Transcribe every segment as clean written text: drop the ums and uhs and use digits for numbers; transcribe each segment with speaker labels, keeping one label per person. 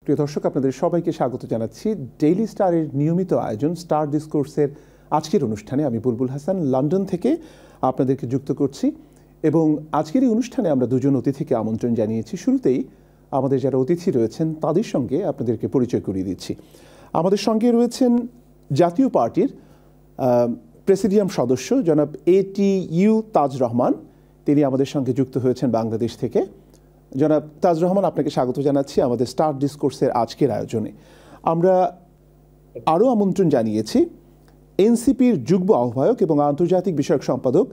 Speaker 1: প্রিয় দর্শক, আপনাদের সবাইকে স্বাগত জানাচ্ছি ডেইলি স্টারের নিয়মিত আয়োজন স্টার ডিসকোর্সের আজকের অনুষ্ঠানে। আমি বুলবুল হাসান লন্ডন থেকে আপনাদেরকে যুক্ত করছি এবং আজকের এই অনুষ্ঠানে আমরা দুজন অতিথিকে আমন্ত্রণ জানিয়েছি। শুরুতেই আমাদের যারা অতিথি রয়েছেন তাদের সঙ্গে আপনাদেরকে পরিচয় করিয়ে দিচ্ছি। আমাদের সঙ্গে রয়েছেন জাতীয় পার্টির প্রেসিডিয়াম সদস্য জনাব ATU তাজ রহমান, তিনি আমাদের সঙ্গে যুক্ত হয়েছেন বাংলাদেশ থেকে। জনাব তাজ রহমান, আপনাকে স্বাগত জানাচ্ছি আমাদের স্টার ডিসকোর্সের আজকের আয়োজনে। আমরা আরও আমন্ত্রণ জানিয়েছি এনসিপির যুগ্ম আহ্বায়ক এবং আন্তর্জাতিক বিষয়ক সম্পাদক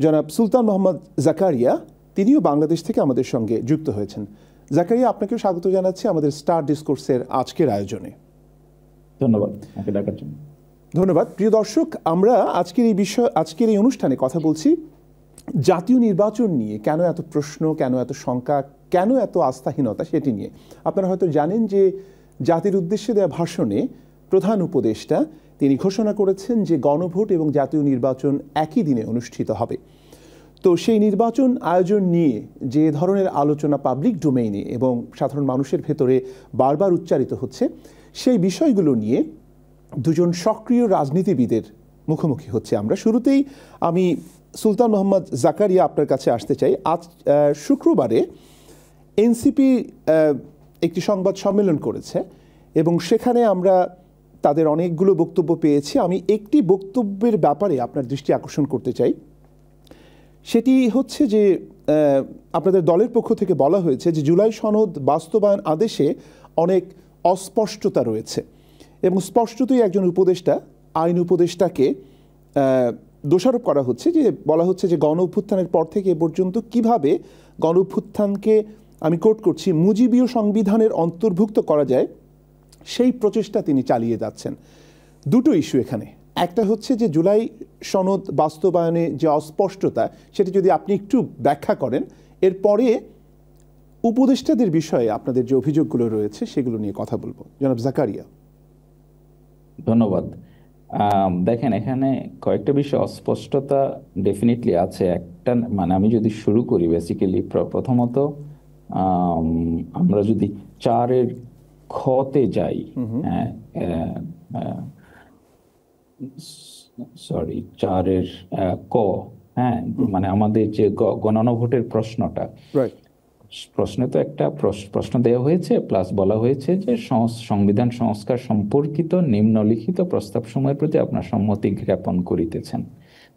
Speaker 1: জনাব সুলতান মোহাম্মদ জাকারিয়া, তিনিও বাংলাদেশ থেকে আমাদের সঙ্গে যুক্ত হয়েছেন। জাকারিয়া, আপনাকেও স্বাগত জানাচ্ছি আমাদের স্টার ডিসকোর্সের আজকের আয়োজনে।
Speaker 2: ধন্যবাদ আমাকে ডাকার জন্য।
Speaker 1: ধন্যবাদ। প্রিয় দর্শক, আমরা আজকের এই অনুষ্ঠানে কথা বলছি জাতীয় নির্বাচন নিয়ে। কেন এত প্রশ্ন, কেন এত শঙ্কা, কেন এত আস্থাহীনতা, সেটি নিয়ে। আপনারা হয়তো জানেন যে জাতির উদ্দেশ্যে দেওয়া ভাষণে প্রধান উপদেষ্টা তিনি ঘোষণা করেছেন যে গণভোট এবং জাতীয় নির্বাচন একই দিনে অনুষ্ঠিত হবে। তো সেই নির্বাচন আয়োজন নিয়ে যে ধরনের আলোচনা পাবলিক ডোমেইনে এবং সাধারণ মানুষের ভেতরে বারবার উচ্চারিত হচ্ছে, সেই বিষয়গুলো নিয়ে দুজন সক্রিয় রাজনীতিবিদের মুখোমুখি হচ্ছে আমরা। শুরুতেই আমি সুলতান মোহাম্মদ জাকারিয়া আপনার কাছে আসতে চাই। আজ শুক্রবারে এনসিপি একটি সংবাদ সম্মেলন করেছে এবং সেখানে আমরা তাদের অনেকগুলো বক্তব্য পেয়েছি। আমি একটি বক্তব্যের ব্যাপারে আপনার দৃষ্টি আকর্ষণ করতে চাই। সেটি হচ্ছে যে আপনাদের দলের পক্ষ থেকে বলা হয়েছে যে জুলাই সনদ বাস্তবায়ন আদেশে অনেক অস্পষ্টতা রয়েছে এবং স্পষ্টতই একজন উপদেষ্টা, আইন উপদেষ্টাকে দোষারোপ করা হচ্ছে, যে বলা হচ্ছে যে গণ অভ্যুত্থানের পর থেকে এ পর্যন্ত কিভাবে গণ অভ্যুত্থানকে, আমি কোট করছি, মুজিবীয় সংবিধানের অন্তর্ভুক্ত করা যায় সেই প্রচেষ্টা তিনি চালিয়ে যাচ্ছেন। দুটো ইস্যু এখানে। একটা হচ্ছে যে জুলাই সনদ বাস্তবায়নে যে অস্পষ্টতা, সেটি যদি আপনি একটু ব্যাখ্যা করেন। এরপরে উপদেষ্টাদের বিষয়ে আপনাদের যে অভিযোগগুলো রয়েছে সেগুলো নিয়ে কথা বলবো। জনাব জাকারিয়া।
Speaker 2: ধন্যবাদ। দেখেন, এখানে কয়েকটা বিষয় অস্পষ্টতা ডেফিনেটলি আছে। একটা মানে আমি যদি শুরু করি, বেসিক্যালি প্রথমত আমরা যদি 4-এর খতে যাই, সরি 4-এর ক, মানে আমাদের যে গণভোটের প্রশ্নটা, প্রশ্নে তো একটা প্রশ্ন দেওয়া হয়েছে, প্লাস বলা হয়েছে যে সংবিধান সংস্কার সম্পর্কিত নিম্নলিখিত প্রস্তাব সমূহের প্রতি আপনার সম্মতি জ্ঞাপন করিতেছেন।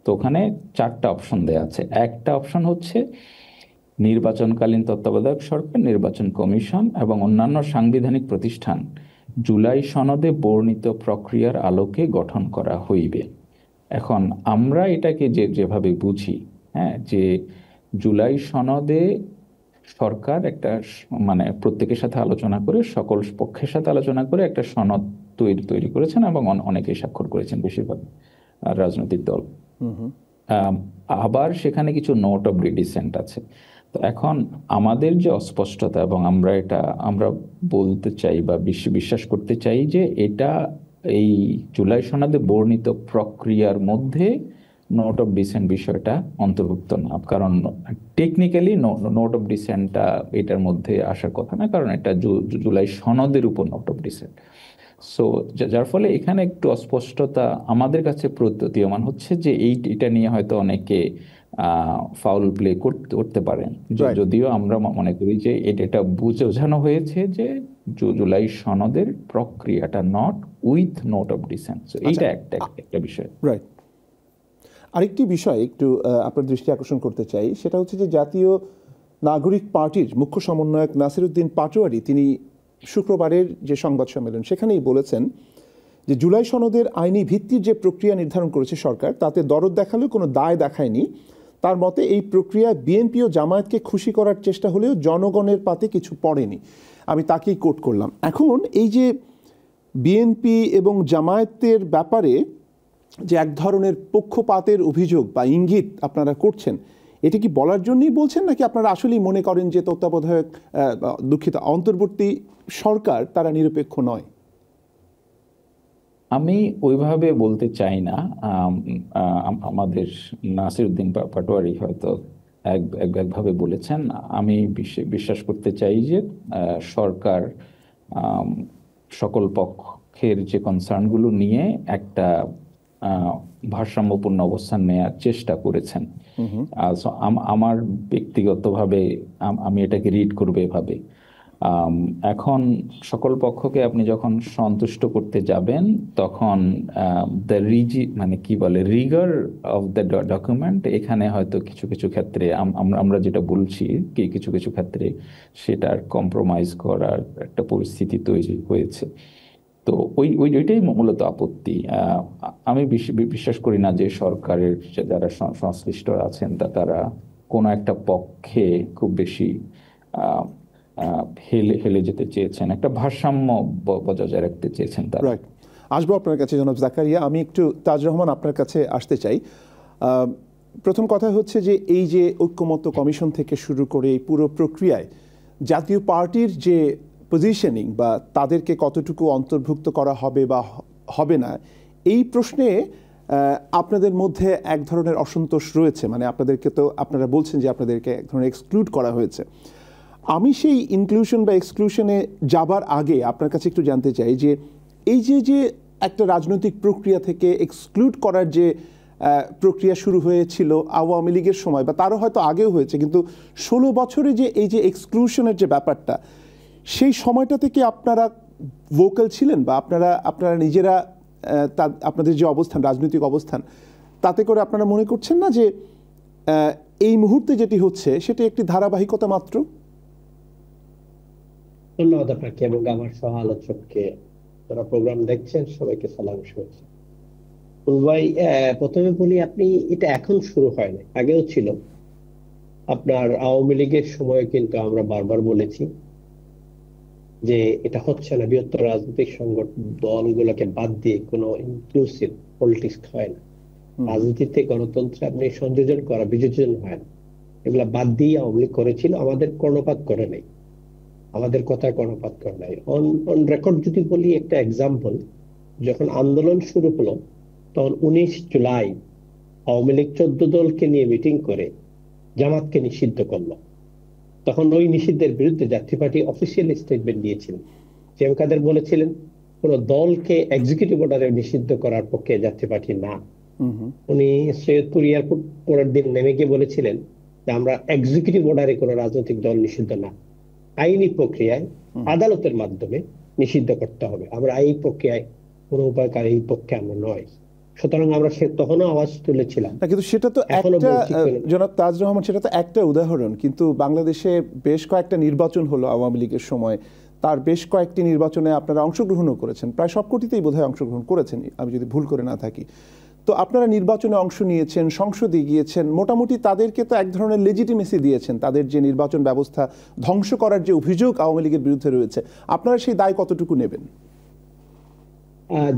Speaker 2: তো ওখানে 4টা অপশন দেওয়া আছে। একটা অপশন হচ্ছে নির্বাচনকালীন তত্ত্বাবধায়ক সরকার, নির্বাচন কমিশন এবং অন্যান্য সাংবিধানিক প্রতিষ্ঠান জুলাই সনদে বর্ণিত প্রক্রিয়ার আলোকে গঠন করা হইবে। এখন আমরা এটাকে যেভাবে বুঝি, যে জুলাই সনদে সরকার একটা মানে প্রত্যেকের সাথে আলোচনা করে, সকল পক্ষের সাথে আলোচনা করে একটা সনদ তৈরি করেছেন এবং অনেকেই স্বাক্ষর করেছেন, বেশিরভাগ রাজনৈতিক দল। আবার সেখানে কিছু নোট অফ ডিসেন্ট আছে। তো এখন আমাদের যে অস্পষ্টতা, এবং আমরা বলতে চাই বা বিশ্বাস করতে চাই যে এটা এই জুলাই সনদে বর্ণিত প্রক্রিয়ার মধ্যে নোট অফ ডিসেন্ট বিষয়টা অন্তর্ভুক্ত না। কারণ টেকনিক্যালি নোট অফ ডিসেন্টটা এটার মধ্যে আসার কথা না, কারণ এটা জুলাই সনদের উপর নোট অফ ডিসেন্ট। সো যার ফলে এখানে একটু অস্পষ্টতা আমাদের কাছে প্রতীয়মান হচ্ছে, যে এটা নিয়ে হয়তো অনেকে ফাউল প্লে করতে পারেন। যদিও আমরা মনে করি যে এটা বোঝানো হয়েছে যে জুলাই সনদের প্রক্রিয়াটা not with note of dissent. এইটা একটা বিষয়।
Speaker 1: রাইট। আরেকটি বিষয় একটু আপনার দৃষ্টি আকর্ষণ করতে চাই, সেটা হচ্ছে যে জাতীয় নাগরিক পার্টির মুখ্য সমন্বয়ক নাসিরউদ্দিন পাটোয়ারি, তিনি শুক্রবারের যে সংবাদ সম্মেলন সেখানেই বলেছেন যে জুলাই সনদের আইনি ভিত্তির যে প্রক্রিয়া নির্ধারণ করেছে সরকার, তাতে দরদ দেখালেও কোনো দায় দেখায়নি। তার মতে এই প্রক্রিয়ায় বিএনপি ও জামায়াতকে খুশি করার চেষ্টা হলেও জনগণের পাতে কিছু পড়েনি। আমি তাকেই কোট করলাম। এখন এই যে বিএনপি এবং জামায়াতের ব্যাপারে যে এক ধরনের পক্ষপাতের অভিযোগ বা ইঙ্গিত আপনারা করছেন, এটি কি বলার জন্যই বলছেন, নাকি আপনারা আসলেই মনে করেন যে তত্ত্বাবধায়ক অন্তর্বর্তী সরকার তারা নিরপেক্ষ নয়?
Speaker 2: আমি ওইভাবে বলতে চাই না। আমাদের নাসিরউদ্দিন পাটোয়ারি হয়তো একভাবে বলেছেন। আমি বিশ্বাস করতে চাই যে সরকার সকল পক্ষের যে কনসার্নগুলো নিয়ে একটা ভারসাম্যপূর্ণ অবস্থান নেয়ার চেষ্টা করেছেন। আমার ব্যক্তিগতভাবে আমি এটাকে রিড করবো এভাবে, এখন সকল পক্ষকে আপনি যখন সন্তুষ্ট করতে যাবেন তখন মানে কি বলে রিগার অফ দ্য ডকুমেন্ট, এখানে হয়তো কিছু কিছু ক্ষেত্রে আমরা যেটা বলছি কিছু কিছু ক্ষেত্রে সেটার কম্প্রোমাইজ করার একটা পরিস্থিতি তৈরি হয়েছে। তো ওইটাই মূলত আপত্তি। আমি বিশ্বাস করি না যে সরকারের যারা সংশ্লিষ্ট আছেন তারা কোনো একটা পক্ষে খুব বেশি হেলে যেতে চেয়েছেন, একটা ভারসাম্য বজায় রাখতে চেয়েছেন তারা।
Speaker 1: রাইট, আসবো আপনার কাছে জনাব জাকারিয়া। আমি একটু তাজ রহমান আপনার কাছে আসতে চাই। প্রথম কথা হচ্ছে যে এই যে ঐক্যমত্য কমিশন থেকে শুরু করে এই পুরো প্রক্রিয়ায় জাতীয় পার্টির যে পজিশনিং বা তাদেরকে কতটুকু অন্তর্ভুক্ত করা হবে বা হবে না, এই প্রশ্নে আপনাদের মধ্যে এক ধরনের অসন্তোষ রয়েছে। মানে আপনাদেরকে তো আপনারা বলছেন যে আপনাদেরকে এক ধরনের এক্সক্লুড করা হয়েছে। আমি সেই ইনক্লুশন বা এক্সক্লুশনে যাবার আগে আপনার কাছে একটু জানতে চাই যে এই যে একটা রাজনৈতিক প্রক্রিয়া থেকে এক্সক্লুড করার যে প্রক্রিয়া শুরু হয়েছিল আওয়ামী লীগের সময়, বা তারও হয়তো আগেও হয়েছে, কিন্তু 16 বছরে যে এই যে এক্সক্লুশনের যে ব্যাপারটা, সেই সময়টা থেকে আপনারা ভোকাল ছিলেন বা আপনারা নিজেরা আপনাদের যে অবস্থান, রাজনৈতিক অবস্থান, তাতে করে আপনারা মনে করছেন না যে এই মুহূর্তে যেটি হচ্ছে সেটি একটি ধারাবাহিকতা মাত্র?
Speaker 3: ধন্যবাদ আপনাকে এবং আমার সহ আলোচককে, যারা প্রোগ্রাম দেখছেন সবাইকে সালাম শুভেচ্ছা। ভাই, প্রথমে বলি, আপনি এটা এখন শুরু হয় না, আগেও ছিল। আপনার আওয়ামী লীগের সময় কিন্তু আমরা বারবার বলেছি যে এটা হচ্ছে না, বৃহত্তর রাজনৈতিক সংগঠন দলগুলোকে বাদ দিয়ে কোনো ইনক্লুসিভ পলিটিক্স হয় না। রাজনীতিতে গণতন্ত্রে আপনি সংযোজন করা, বিযোজন হয় না, এগুলা বাদ দিয়ে আওয়ামী লীগ করেছিল। আমাদের কর্ণপাত করে নাই, আমাদের কথায় কর্ণপাত করে নাই। অন রেকর্ড যদি বলি একটা এক্সাম্পল, যখন আন্দোলন শুরু হলো তখন 19 জুলাই আওয়ামী লীগ 14 দলকে নিয়ে মিটিং করে জামাতকে নিষিদ্ধ করলো। তখন ওই নিষিদ্ধের বিরুদ্ধে জাতীয় পার্টি অফিসিয়াল স্টেটমেন্ট দিয়েছিলেন। জেএম কাদের বলেছিলেন কোন দলকে এক্সিকিউটিভ অর্ডারে নিষিদ্ধ করার পক্ষে জাতীয় পার্টি না। উনি সৈয়দপুর এয়ারপোর্ট পরের দিন নেমে গিয়ে বলেছিলেন যে আমরা এক্সিকিউটিভ অর্ডারে কোনো রাজনৈতিক দল নিষিদ্ধ না, আইনি প্রক্রিয়ায় আদালতের মাধ্যমে নিষিদ্ধ করতে হবে। আমরা এই প্রক্রিয়ায় কোনো উপায়কারী এই পক্ষে আমরা নয়। সুতরাং আমরা তখনও আওয়াজ তুলেছিলাম।
Speaker 1: কিন্তু সেটা তো একটা, জনাব তাজ রহমান, সেটা তো একটা উদাহরণ। কিন্তু বাংলাদেশে বেশ কয়েকটা নির্বাচন হলো আওয়ামী লীগের সময়, তার বেশ কয়েকটি নির্বাচনে আপনারা অংশগ্রহণও করেছেন, প্রায় সবকটিতেই বোধহয় অংশগ্রহণ করেছেন আমি যদি ভুল করে না থাকি। তো আপনারা নির্বাচনে অংশ নিয়েছেন, সংসদে গিয়েছেন, মোটামুটি তাদেরকে তো এক ধরনের লেজিটিমেসি দিয়েছেন। তাদের যে নির্বাচন ব্যবস্থা ধ্বংস করার যে অভিযোগ আওয়ামী লীগের বিরুদ্ধে রয়েছে, আপনারা সেই দায় কতটুকু নেবেন?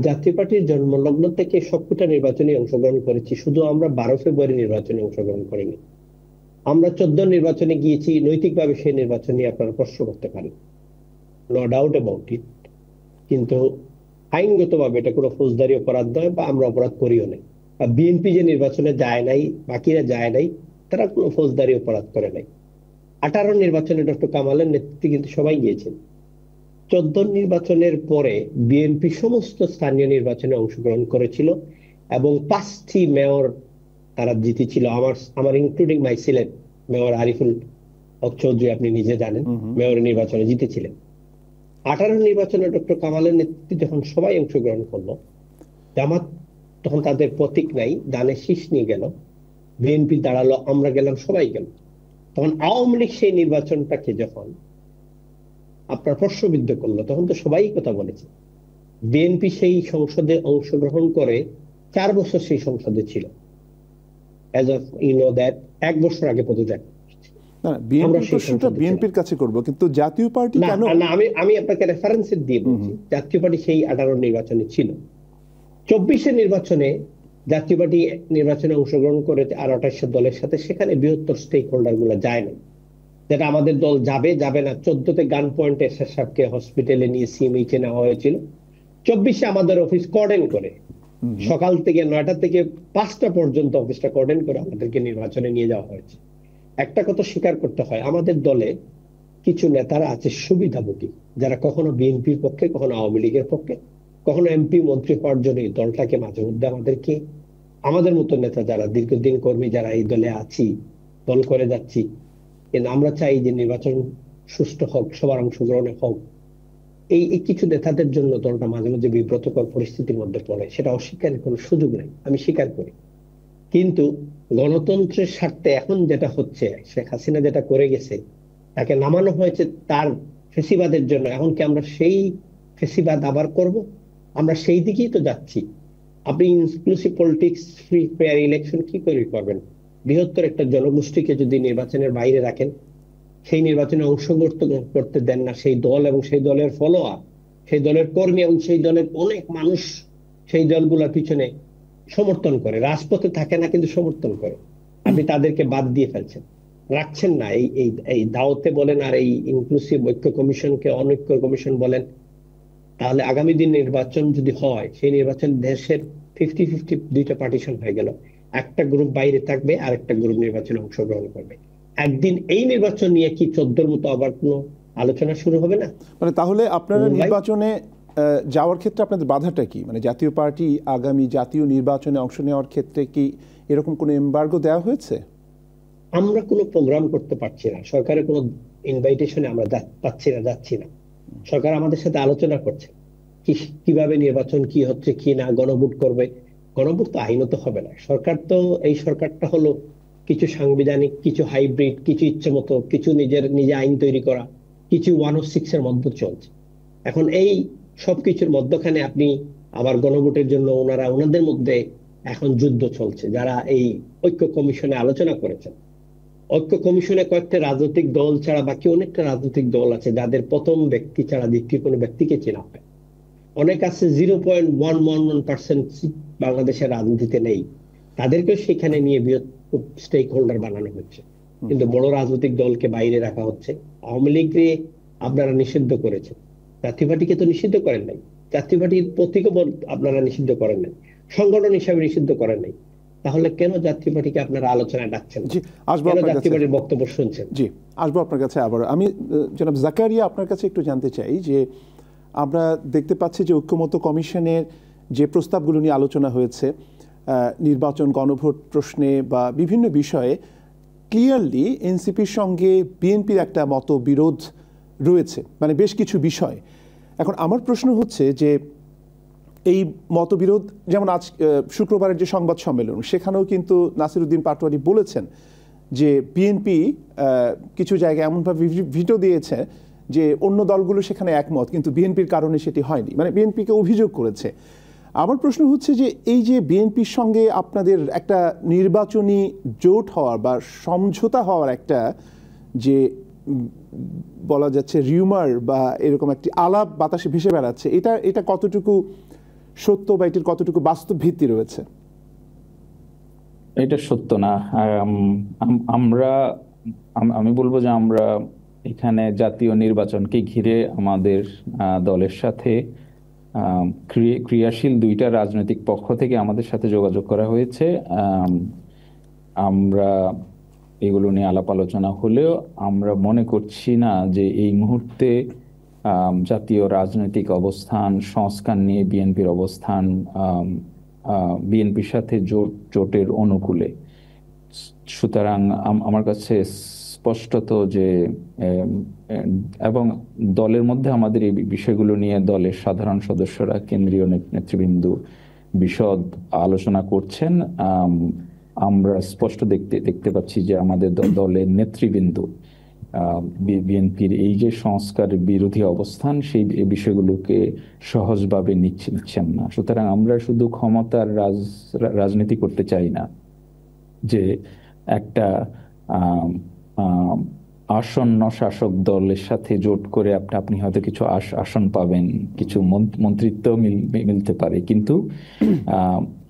Speaker 3: জাতীয় পার্টির জন্মলগ্ন থেকে সবকটা নির্বাচনে অংশগ্রহণ করেছি, শুধু আমরা 12 ফেব্রুয়ারি নির্বাচনে অংশগ্রহণ করিনি। আমরা 14 নির্বাচনে গিয়েছি। নৈতিকভাবে সেই নির্বাচন নিয়ে আপনারা প্রশ্ন করতে পারেন, নো ডাউট অ্যাবাউট ইট, কিন্তু আইনগতভাবে এটা কোনো ফৌজদারি অপরাধ নয় বা আমরা অপরাধ করিও নাই। বিএনপি যে নির্বাচনে যায় নাই, বাকিরা যায় নাই, তারা কোনো ফৌজদারি অপরাধ করে নাই। 18 নির্বাচনে ডক্টর কামালের নেতৃত্বে কিন্তু সবাই গিয়েছেন। 14 নির্বাচনের পরে বিএনপি সমস্ত স্থানীয় নির্বাচনে অংশগ্রহণ করেছিল এবং 5টি মেয়র তারা জিতেছিল, আমার ইনক্লুডিং মাই সিলেট মেয়র আরিফুল হক চৌধুরী, আপনি নিজে জানেন, মেয়র নির্বাচনে জিতেছিলেন। 18 নির্বাচনে ডক্টর কামালের নেতৃত্বে যখন সবাই অংশগ্রহণ করলো, জামাত তখন তাদের প্রতীক নাই, দানে শীষ নিয়ে গেল, বিএনপি দাঁড়ালো, আমরা গেলাম, সবাই গেল। তখন আওয়ামী লীগ সেই নির্বাচনটাকে যখন আপনার প্রশ্নবিদ্ধ করলো, তখন তো সবাই কথা বলেছে। বিএনপি সেই সংসদে অংশগ্রহণ করে 4 বছর সেই সংসদে ছিল, as of you know that 1 বছর আগে পদত্যাগ।
Speaker 1: বিএনপির কাছে করব, কিন্তু জাতীয় পার্টি কেন?
Speaker 3: আমি আপনাকে রেফারেন্স দিয়ে বলছি, জাতীয় পার্টি সেই 18 নির্বাচনে ছিল। 24 নির্বাচনে জাতীয় পার্টি নির্বাচনে অংশগ্রহণ করে আর 28 দলের সাথে, সেখানে বৃহত্তর স্টেক হোল্ডার গুলো যায় না, যেটা আমাদের দল যাবে না। 14তে গান পয়েন্টে এরশাদ সাহেবকে হসপিটালে নিয়ে সিএমএইচে নেওয়া হয়েছিল। 24 আমাদের অফিস কর্ডন করে, সকাল থেকে 9টা থেকে 5টা পর্যন্ত অফিসটা কর্ডন করে আমাদেরকে নির্বাচনে নিয়ে যাওয়া হয়েছে। একটা কথা স্বীকার করতে হয়, আমাদের দলে কিছু নেতারা আছে সুবিধাভোগী, যারা কখনো বিএনপির পক্ষে, কখনো আওয়ামী লীগের পক্ষে, কখনো এমপি মন্ত্রী হওয়ার জন্য এই দলটাকে মাঝে মধ্যে আমাদের মতো নেতা যারা দীর্ঘদিন কর্মী, যারা এই দলে আছি, দল করে যাচ্ছি, কিন্তু আমরা চাই যে নির্বাচন সুষ্ঠু হোক, সবার অংশগ্রহণে হোক। এই কিছু নেতাদের জন্য দলটা মাঝে মাঝে বিব্রতকর পরিস্থিতির মধ্যে পড়ে, সেটা অস্বীকারের কোনো সুযোগ নেই, আমি স্বীকার করি। কিন্তু গণতন্ত্রের স্বার্থে এখন যেটা হচ্ছে, শেখ হাসিনা যেটা করে গেছে, তাকে নামানো হয়েছে তার ফেসিবাদের জন্য। এখন কি আমরা সেই ফেসিবাদ আবার করব? আমরা সেই দিকেই তো যাচ্ছি। আপনি inclusive politics, free fair election কি করে করবেন? বৃহত্তর একটা জনগোষ্ঠীকে যদি নির্বাচনের বাইরে রাখেন, সেই নির্বাচনে অংশগ্রহণ করতে দেন না সেই দল এবং সেই দলের ফলোয়ার, সেই দলের কর্মী এবং সেই দলের অনেক মানুষ সেই দলগুলোর পিছনে সমর্থন করে, রাজপথে থাকে না কিন্তু সমর্থন করে, আপনি তাদেরকে বাদ দিয়ে ফেলছেন, রাখছেন না। এই এই এই দাওয়াতে বলেন আর এই ইনক্লুসিভ ঐক্য কমিশনকে অনৈক্য কমিশন বলেন, তাহলে আগামী দিন নির্বাচন যদি হয়, সেই নির্বাচন দেশের 50-50 দুইটা পার্টিশন হয়ে গেল। একটা গ্রুপ বাইরে থাকবে আর একটা গ্রুপ নির্বাচনে অংশগ্রহণ করবে। একদিন এই নির্বাচন নিয়ে কি 14-র মতো আবার কোনো আলোচনা শুরু হবে না?
Speaker 1: মানে তাহলে আপনারা নির্বাচনে যাওয়ার ক্ষেত্রে আপনাদের বাধাটা কি? মানে জাতীয় পার্টি আগামী জাতীয় নির্বাচনে অংশ নেওয়ার ক্ষেত্রে কি এরকম কোনো এমবার্গো দেওয়া হয়েছে?
Speaker 3: আমরা কোনো প্রোগ্রাম করতে পারছি না, সরকারের কোনো ইনভাইটেশনে আমরা যাচ্ছি না। সরকার আমাদের সাথে আলোচনা করছে কিভাবে নির্বাচন কি হচ্ছে কি না, গণভোট করবে। গণভোট তো আইনত হবে না। এই সরকারটা হলো কিছু সাংবিধানিক, কিছু হাইব্রিড, কিছু ইচ্ছে মতো, কিছু নিজে আইন তৈরি করা, কিছু 106 এর মধ্যে চলছে। এখন এই সবকিছুর মধ্যখানে আপনি আবার গণভোটের জন্য ওনাদের মধ্যে এখন যুদ্ধ চলছে। যারা এই ঐক্য কমিশনে আলোচনা করেছেন, ঐক্য কমিশনে কয়েকটা রাজনৈতিক দল ছাড়া বাকি অনেকটা রাজনৈতিক দল আছে যাদের প্রথম ব্যক্তি ছাড়া দ্বিতীয় কোনো ব্যক্তিকে চেনা হয়। অনেক আছে 0.111% বাংলাদেশের রাজনীতিতে নেই, তাদেরকে সেখানে নিয়ে স্টেক হোল্ডার বানানো হচ্ছে। কিন্তু বড় রাজনৈতিক দলকে বাইরে রাখা হচ্ছে। আওয়ামী লীগকে আপনারা নিষিদ্ধ করেছেন, জাতীয় পার্টিকে তো নিষিদ্ধ করেন নাই, জাতীয় পার্টির প্রতীকও আপনারা নিষিদ্ধ করেন নাই, সংগঠন হিসাবে নিষিদ্ধ করেন নাই। তাহলে কেন জাতীয় পার্টিকে আপনারা আলোচনায় ডাকছেন? কেন জাতীয় পার্টির বক্তব্য শুনছেন?
Speaker 1: জি, আসবো আপনার কাছে আবার। আমি জনাব জাকারিয়া আপনার কাছে একটু জানতে চাই যে আমরা দেখতে পাচ্ছি যে ঐক্যমত্য কমিশনের যে প্রস্তাবগুলো নিয়ে আলোচনা হয়েছে, নির্বাচন, গণভোট প্রশ্নে বা বিভিন্ন বিষয়ে, ক্লিয়ারলি এনসিপির সঙ্গে বিএনপির একটা মতবিরোধ রয়েছে, মানে বেশ কিছু বিষয়। এখন আমার প্রশ্ন হচ্ছে যে এই মতবিরোধ, যেমন আজ শুক্রবারের যে সংবাদ সম্মেলন, সেখানেও কিন্তু নাসিরউদ্দিন পাটোয়ারি বলেছেন যে বিএনপি কিছু জায়গায় এমনভাবে ভিটো দিয়েছে যে অন্য দলগুলো সেখানে একমত, কিন্তু বিএনপির কারণে সেটি হয়নি, মানে বিএনপিকে অভিযোগ করেছে। আমার প্রশ্ন হচ্ছে যে এই যে বিএনপির সঙ্গে আপনাদের একটা নির্বাচনী জোট হওয়ার বা সমঝোতা হওয়ার একটা যে বলা যাচ্ছে রিউমার বা এরকম একটি আলাপ বাতাসে ভেসে বেড়াচ্ছে, এটা কতটুকু সত্য বা এটির কতটুকু বাস্তব ভিত্তি রয়েছে?
Speaker 2: এটা সত্য না। আমি বলবো যে আমরা এখানে জাতীয় নির্বাচনকে ঘিরে আমাদের দলের সাথে ক্রিয়াশীল দুইটা রাজনৈতিক পক্ষ থেকে আমাদের সাথে যোগাযোগ করা হয়েছে। আমরা এগুলো নিয়ে আলাপ আলোচনা হলেও আমরা মনে করছি না যে এই মুহূর্তে জাতীয় রাজনৈতিক অবস্থান, সংস্কার নিয়ে বিএনপির অবস্থান বিএনপির সাথে জোটের অনুকূলে। সুতরাং আমার কাছে স্পষ্টত যে এবং দলের মধ্যে আমাদের এই বিষয়গুলো নিয়ে দলের সাধারণ সদস্যরা, কেন্দ্রীয় নেতৃবৃন্দ বিশদ আলোচনা করছেন। আমরা স্পষ্ট দেখতে পাচ্ছি যে আমাদের দলের নেতৃবৃন্দ বিএনপির এই যে সংস্কার বিরোধী অবস্থান, সেই বিষয়গুলোকে সহজভাবে নিচ্ছেন না। সুতরাং আমরা শুধু ক্ষমতার রাজনীতি করতে চাই না, যে একটা আসন্ন শাসক দলের সাথে জোট করে আপনি হয়তো কিছু আসন পাবেন, কিছু মন্ত্রিত্ব মিলতে পারে, কিন্তু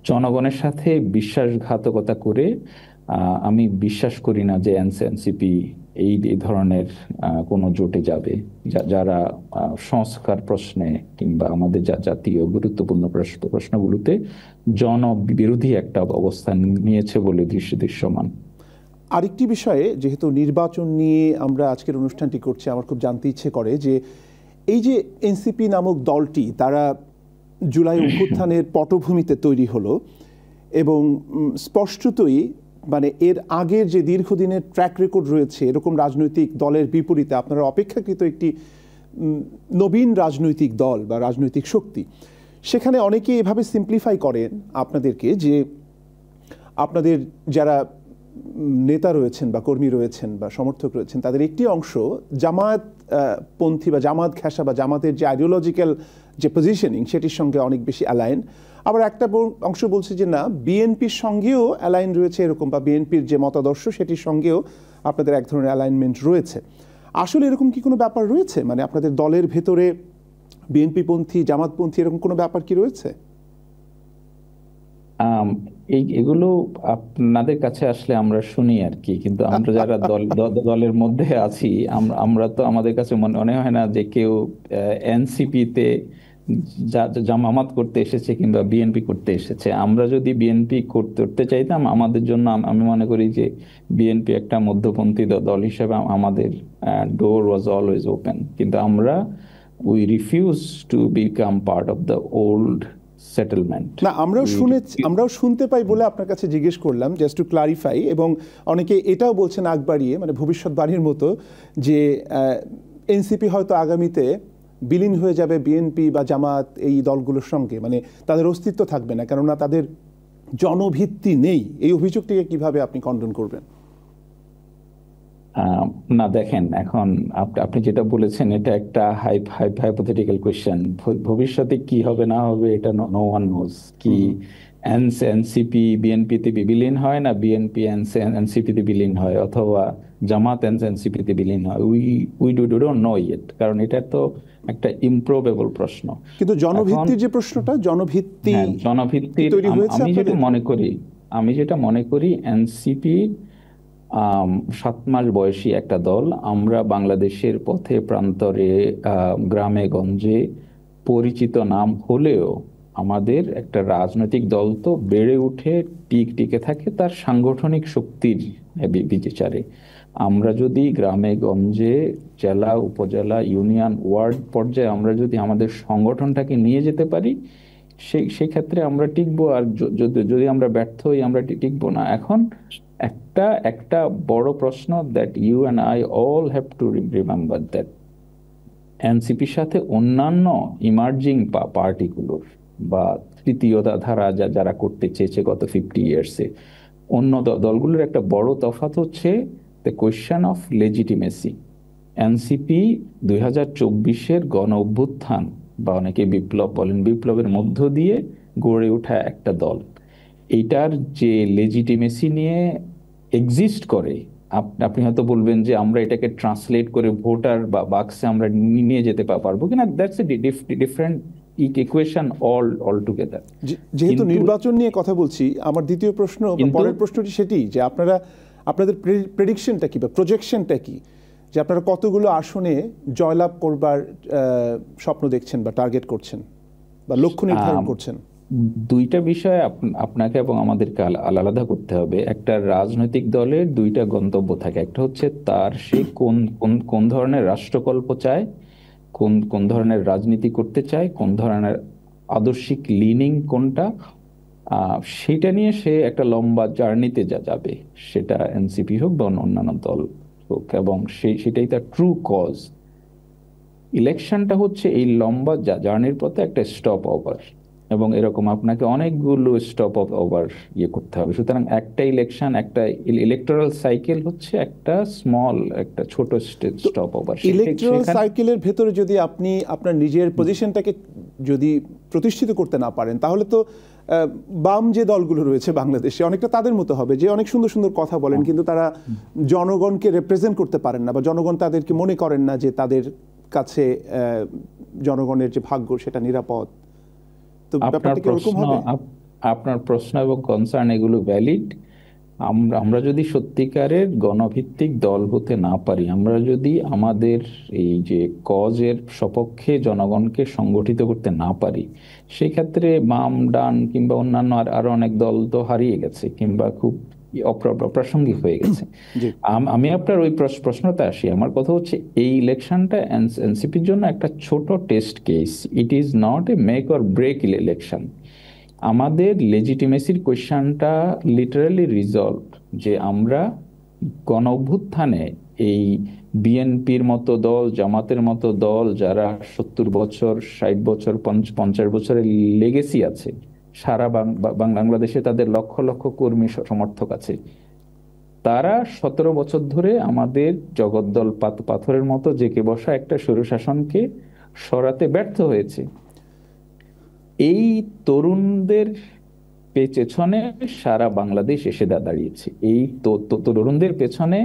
Speaker 2: জনগণের সাথে বিশ্বাসঘাতকতা করে আমি বিশ্বাস করি না যে এনসিপি এই ধরনের কোনো জোটে যাবে, যারা সংস্কার প্রশ্নে কিংবা আমাদের জাতীয় গুরুত্বপূর্ণ প্রশ্নগুলোতে জনবিরোধী একটা অবস্থান নিয়েছে বলে দৃশ্যমান।
Speaker 1: আরেকটি বিষয়ে, যেহেতু নির্বাচন নিয়ে আমরা আজকের অনুষ্ঠানটি করছি, আমার খুব জানতে ইচ্ছে করে যে এই যে এনসিপি নামক দলটি, তারা জুলাই অভ্যুত্থানের পটভূমিতে তৈরি হলো এবং স্পষ্টতই মানে এর আগের যে দীর্ঘদিনের ট্র্যাক রেকর্ড রয়েছে এরকম রাজনৈতিক দলের বিপরীতে আপনারা অপেক্ষাকৃত একটি নবীন রাজনৈতিক দল বা রাজনৈতিক শক্তি। সেখানে অনেকে এভাবে সিম্পলিফাই করেন আপনাদেরকে যে আপনাদের যারা নেতা রয়েছেন বা কর্মী রয়েছেন বা সমর্থক রয়েছেন তাদের একটি অংশ জামায়াত পন্থী বা জামাত ঘেঁষা বা জামাতের যে আইডিওলজিক্যাল যে পজিশনিং সেটির সঙ্গে অনেক বেশি অ্যালাইন। আবার একটা অংশ বলছে যে না, বিএনপির সঙ্গেও অ্যালাইন রয়েছে এরকম, বা বিএনপির যে মতাদর্শ সেটির সঙ্গেও আপনাদের এক ধরনের অ্যালাইনমেন্ট রয়েছে। আসলে এরকম কি কোনো ব্যাপার রয়েছে? মানে আপনাদের দলের ভেতরে বিএনপিপন্থী জামাতপন্থী এরকম কোনো ব্যাপার কি রয়েছে?
Speaker 2: এগুলো আপনাদের কাছে আসলে আমরা শুনি আর কি, কিন্তু আমরা যারা দলের মধ্যে আছি আমরা তো, আমাদের কাছে মনে হয় না যে কেউ এনসিপিতে জামাত করতে এসেছে কিংবা বিএনপি করতে এসেছে। আমরা যদি বিএনপি করতে চাইতাম, আমাদের জন্য আমি মনে করি যে বিএনপি একটা মধ্যপন্থী দল হিসেবে আমাদের ডোর ওয়াজ অলওয়েজ ওপেন, কিন্তু we refuse to become part of the old settlement.
Speaker 1: না, আমরাও শুনতে পাই বলে আপনার কাছে জিজ্ঞেস করলাম, জাস্ট টু ক্লারিফাই। এবং অনেকে এটাও বলছেন আগ বাড়িয়ে, মানে ভবিষ্যৎবাণীর মতো, যে এনসিপি হয়তো আগামীতে বিলীন হয়ে যাবে বিএনপি বা জামাত এই দলগুলোর সঙ্গে, মানে তাদের অস্তিত্ব থাকবে না, কেননা তাদের জনভিত্তি নেই। এই অভিযোগটিকে কিভাবে আপনি খণ্ডন করবেন?
Speaker 2: না দেখেন, এখন আপনি যেটা বলেছেন এটা একটা হাইপোথেটিক্যাল কোয়েশ্চেন। ভবিষ্যতে কি হবে না হবে এটা নো ওয়ান নোজ। কি এনসিপি বিএনপিতে বিলীন হয়, না বিএনপি এনসিপিতে বিলীন হয়, অথবা জামাত এনসিপিতে বিলীন হয়, উই ডোন্ট নো ইট, কারণ এটা তো একটা ইমপ্রবেবল প্রশ্ন।
Speaker 1: কিন্তু জনভিত্তির যে প্রশ্নটা, জনভিত্তির
Speaker 2: আমি যেটা মনে করি এনসিপি 7 মাস বয়সী একটা দল। আমরা বাংলাদেশের পথে প্রান্তরে গ্রামে গঞ্জে পরিচিত নাম হলেও আমাদের একটা রাজনৈতিক দল তো বেড়ে উঠে টিকে থাকে তার সাংগঠনিক শক্তির বিচারে। আমরা যদি গ্রামে গঞ্জে, জেলা উপজেলা ইউনিয়ন ওয়ার্ড পর্যায়ে আমরা যদি আমাদের সংগঠনটাকে নিয়ে যেতে পারি, সেই ক্ষেত্রে আমরা টিকবো। আর যদি আমরা ব্যর্থ হই, আমরা টিকবো না। এখন একটা বড় প্রশ্ন, that you and I all have to remember that এনসিপির সাথে অন্যান্য ইমার্জিং পার্টিগুলোর বা তৃতীয় ধারা যারা করতে চেয়েছে গত 50 ইয়ার্সে, অন্য দলগুলোর একটা বড় তফাৎ হচ্ছে the question of legitimacy. NCP 2024-এর গণ অভ্যুত্থান বা অনেকে বিপ্লব বলেন, বিপ্লবের মধ্য দিয়ে গড়ে ওঠা একটা দল। এইটার যে লেজিটিমেসি নিয়ে এক্সিস্ট করে, আপনি হয়তো বলবেন যে আমরা এটাকে ট্রান্সলেট করে ভোটার বা বাক্সে আমরা নিয়ে যেতে পারবো কিনা, that's a different equation all together.
Speaker 1: যেহেতু নির্বাচন নিয়ে কথা বলছি, আমার দ্বিতীয় প্রশ্ন, পরের প্রশ্নটি সেটি যে আপনাদের প্রেডিকশনটা কি বা প্রজেকশনটা কি, যে আপনারা কতগুলো আসনে জয়লাভ করবার স্বপ্ন দেখছেন বা টার্গেট করছেন বা লক্ষ্য নির্ধারণ করছেন?
Speaker 2: দুইটা বিষয় আপনাকে এবং আমাদেরকে আলাদা করতে হবে। একটা রাজনৈতিক দলের দুইটা গন্তব্য থাকে, একটা হচ্ছে সে কোন ধরনের রাষ্ট্রকল্প চায়, কোন ধরনের রাজনীতি করতে চায়, কোন ধরনের আদর্শিক লিনিং কোনটা, সেটা নিয়ে সে একটা লম্বা জার্নিতে যাবে, সেটা এনসিপি হোক বা অন্যান্য দল হোক, এবং সেটাই তার ট্রু কজ। ইলেকশনটা হচ্ছে এই লম্বা জার্নির পথে একটা স্টপ ওভার, এবং এরকম আপনাকে অনেকগুলো স্টপ ওভার করতে হবে। সুতরাং একটা ইলেকশন, একটা ইলেকটোরাল সাইকেল হচ্ছে একটা ছোট স্টপ ওভার।
Speaker 1: ইলেকটোরাল সাইকেলের ভেতরে যদি আপনি আপনার নিজের পজিশনটাকে যদি প্রতিষ্ঠিত করতে না পারেন, তাহলে তো বাম যে দলগুলো রয়েছে বাংলাদেশে অনেকটা তাদের মতো হবে, যে অনেক সুন্দর সুন্দর কথা বলেন কিন্তু তারা জনগণকে রিপ্রেজেন্ট করতে পারেন না, বা জনগণ তাদেরকে মনে করেন না যে তাদের কাছে জনগণের যে ভাগ্য সেটা নিরাপদ। তো ব্যাপারটা কি এরকম হবে?
Speaker 2: আপনার প্রশ্ন এবং কনসার্ন এগুলো ভ্যালিড। আমরা যদি সত্যিকারের গণভিত্তিক দল হতে না পারি, আমরা যদি আমাদের এই যে কজের সপক্ষে জনগণকে সংগঠিত করতে না পারি, সেই ক্ষেত্রে বাম ডান কিংবা অন্যান্য আরো অনেক দল তো হারিয়ে গেছে, কিংবা খুব অপ্রাসঙ্গিক হয়ে গেছে। আমি আপনার ওই প্রশ্নতে আসি। আমার কথা হচ্ছে এই ইলেকশনটা এনসিপির জন্য একটা ছোট test case. It is not a make or break election. আমাদের লেজিটিমেসির কোয়েশ্চনটা লিটারালি রিজলভ, যে আমরা গণ অভ্যুত্থানে এই বিএনপির মতো দল, জামাতের মতো দল, যারা 70 বছর, 60 বছর, 50 বছরের লেগেসি আছে, সারা বাংলাদেশে তাদের লক্ষ লক্ষ কর্মী সমর্থক আছে, তারা 17 বছর ধরে আমাদের জগদ্দল পাথরের মতো জেঁকে বসা একটা স্বৈরশাসনকে সরাতে ব্যর্থ হয়েছে। এই তরুণদের পেছনে সারা বাংলাদেশ এসে দাঁড়িয়েছে। এই তরুণদের পেছনে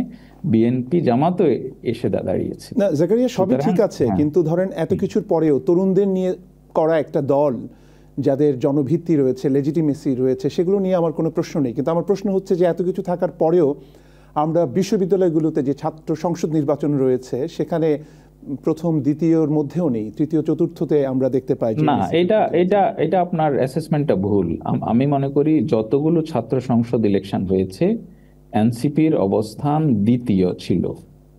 Speaker 2: বিএনপি জামাতও এসে দাঁড়িয়েছে।
Speaker 1: না জাকারিয়া, সবই ঠিক আছে, কিন্তু ধরেন এত কিছুর পরেও তরুণদের নিয়ে করা একটা দল, যাদের জনভিত্তি রয়েছে, লেজিটিমেসি রয়েছে, সেগুলো নিয়ে আমার কোনো প্রশ্ন নেই। কিন্তু আমার প্রশ্ন হচ্ছে যে এত কিছু থাকার পরেও আমরা বিশ্ববিদ্যালয়গুলোতে যে ছাত্র সংসদ নির্বাচন রয়েছে, সেখানে প্রথম দ্বিতীয়র মধ্যেও নেই, তৃতীয় চতুর্থতে আমরা দেখতে পাই
Speaker 2: না। এটা আপনার অ্যাসেসমেন্টটা ভুল। আমি মনে করি যতগুলো ছাত্র সংসদ ইলেকশন হয়েছে, এনসিপির অবস্থান দ্বিতীয় ছিল।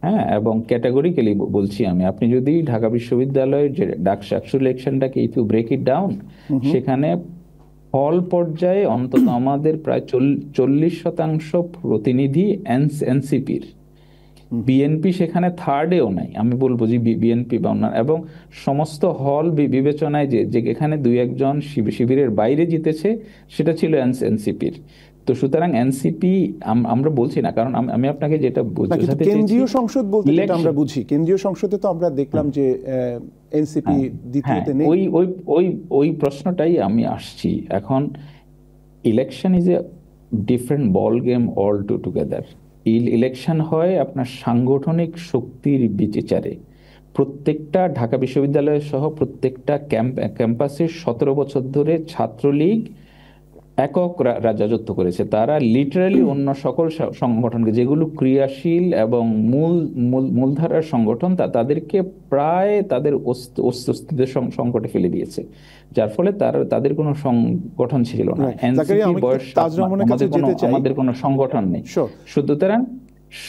Speaker 2: হ্যাঁ, এবং ক্যাটাগরিক্যালি বলছি আমি, আপনি যদি ঢাকা বিশ্ববিদ্যালয়ের যে ডাকসু ইলেকশনটাকে if you break it down, সেখানে হল পর্যায়ে অন্তত আমাদের প্রায় 40% প্রতিনিধি এনসিপির। বিএনপি সেখানে থার্ডেও নাই, আমি বলবো যে বিএনপি এবং সমস্ত হল বিবেচনায় যে এখানে 2-1 শিবিরের বাইরে জিতেছে, সেটা ছিল এনসিপির। তো সুতরাং এনসিপি আমরা বলছি না, কারণ আমি আপনাকে যেটা বোঝাতে চাইছি,
Speaker 1: কেন্দ্রীয় সংসদ বলতে যেটা আমরা বুঝি, কেন্দ্রীয় সংসদে তো আমরা দেখলাম যে এনসিপি দ্বিতীয়তে নেই।
Speaker 2: ওই প্রশ্নটাই আমি আসছি এখন। Election is a different ball game all together. Election হয় আপনার সাংগঠনিক শক্তির বিচারে। প্রত্যেকটা ঢাকা বিশ্ববিদ্যালয় সহ প্রত্যেকটা ক্যাম্পাসে 17 বছর ধরে ছাত্রলীগ একক রাজত্ব করেছে। তারা লিটারালি অন্য সকল সংগঠনকে, যেগুলো ক্রিয়াশীল এবং মূলধারার সংগঠন, তাদেরকে প্রায় তাদের অস্তিত্বের সংকটে ফেলে দিয়েছে, যার ফলে তাদের কোনো সংগঠন ছিল না। এনসিপি বয়স আমাদের কোনো সংগঠন নেই। সুতরাং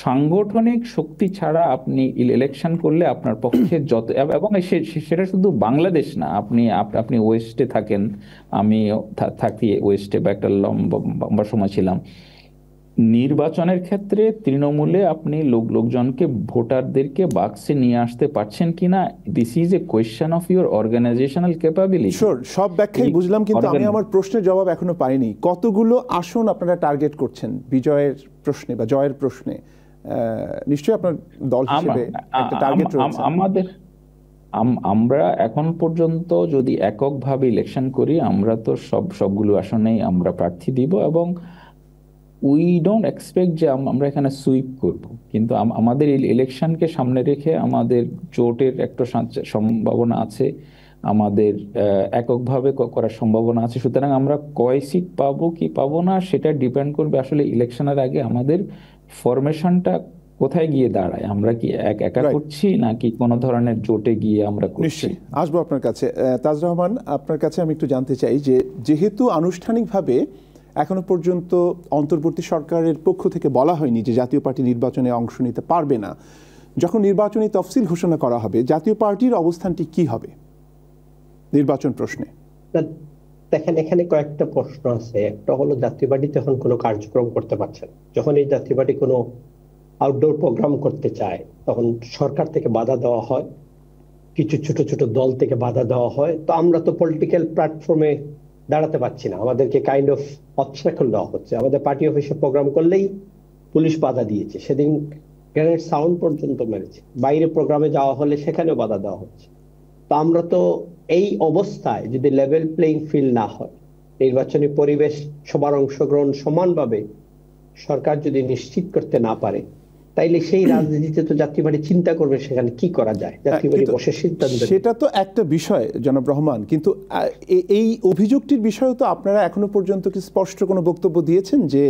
Speaker 2: সাংগঠনিক শক্তি ছাড়া আপনি ইলেকশন করলে আপনার পক্ষে যত, এবং সেটা শুধু বাংলাদেশ না, আপনি ওয়েস্টে থাকেন, আমি থাকি ওয়েস্টে বা একটা লম্বা সময় ছিলাম, নির্বাচনের ক্ষেত্রে তৃণমূলে আপনি লোকজনকে, ভোটারদেরকে বাক্সে নিয়ে আসতে পারছেন কিনা, this is a question of your organisational capability.
Speaker 1: সব ব্যাখ্যাই বুঝলাম, কিন্তু আমি আমার প্রশ্নের জবাব এখনো পাইনি। কতগুলো আসন আপনারা টার্গেট করছেন বিজয়ের প্রশ্নে বা জয়ের প্রশ্নে? নিশ্চয়ই আপনার দল হিসেবে একটা টার্গেট রয়েছে।
Speaker 2: আমরা এখন পর্যন্ত যদি এককভাবে ইলেকশন করি, আমরা তো সবগুলো আসনেই আমরা প্রার্থী দিব, এবং উই ডোন্ট এক্সপেক্ট যে আমরা এখানে সুইপ করব। কিন্তু আমাদের ইলেকশনকে সামনে রেখে আমাদের জোটের একটা সম্ভাবনা আছে, আমাদের এককভাবে করার সম্ভাবনা আছে। সুতরাং আমরা কয় সিট পাবো কি পাবো না, সেটা ডিপেন্ড করবে আসলে ইলেকশনের আগে আমাদের ফরমেশনটা কোথায় গিয়ে দাঁড়ায়। আমরা কি একা করছি নাকি কোনো ধরনের জোটে গিয়ে আমরা করছি।
Speaker 1: নিশ্চয়ই আসবো আপনার কাছে। তাজ রহমান, আপনার কাছে আমি একটু জানতে চাই যে, যেহেতু আনুষ্ঠানিকভাবে এখনো পর্যন্ত অন্তর্বর্তী সরকারের পক্ষ থেকে বলা হয়নি যে জাতীয় পার্টি নির্বাচনে অংশ নিতে পারবে না, যখন নির্বাচনী তফসিল ঘোষণা করা হবে, জাতীয় পার্টির অবস্থানটি কি হবে নির্বাচন প্রশ্নে?
Speaker 3: দেখেন, এখানে কয়েকটা প্রশ্ন আছে। একটা হলো, জাতীয় পার্টি তখন কোনো কার্যক্রম করতে পারছে না। যখন এই জাতীয় পার্টি কোনো আউটডোর প্রোগ্রাম করতে চায়, তখন সরকার থেকে বাধা দেওয়া হয়, কিছু ছোট ছোট দল থেকে বাধা দেওয়া হয়। তো আমরা তো পলিটিক্যাল প্ল্যাটফর্মে দাঁড়াতে পারছি না, আমাদেরকে কাইন্ড অফ অবস্ট্রাকল দেওয়া হচ্ছে। আমাদের পার্টি অফিসে প্রোগ্রাম করলেই পুলিশ বাধা দিয়েছে, সেদিন গ্রেনেড সাউন্ড পর্যন্ত মেরেছে। বাইরে প্রোগ্রামে যাওয়া হলে সেখানেও বাধা দেওয়া হচ্ছে। তো আমরা তো এই অবস্থায় যদি লেভেল প্লেইং ফিল্ড না হয়, নির্বাচনী পরিবেশ সবার অংশগ্রহণ সমানভাবে সরকার যদি নিশ্চিত করতে না পারে, তাইলে সেই রাজনীতিতে তো জাতীয় পার্টি চিন্তা করবে সেখানে কি করা যায়, জাতীয় পার্টি বসে সিদ্ধান্ত।
Speaker 1: সেটা তো একটা বিষয় জনাব রহমান, কিন্তু এই অভিযোগটির বিষয়ে তো আপনারা এখনো পর্যন্ত কি স্পষ্ট কোনো বক্তব্য দিয়েছেন যে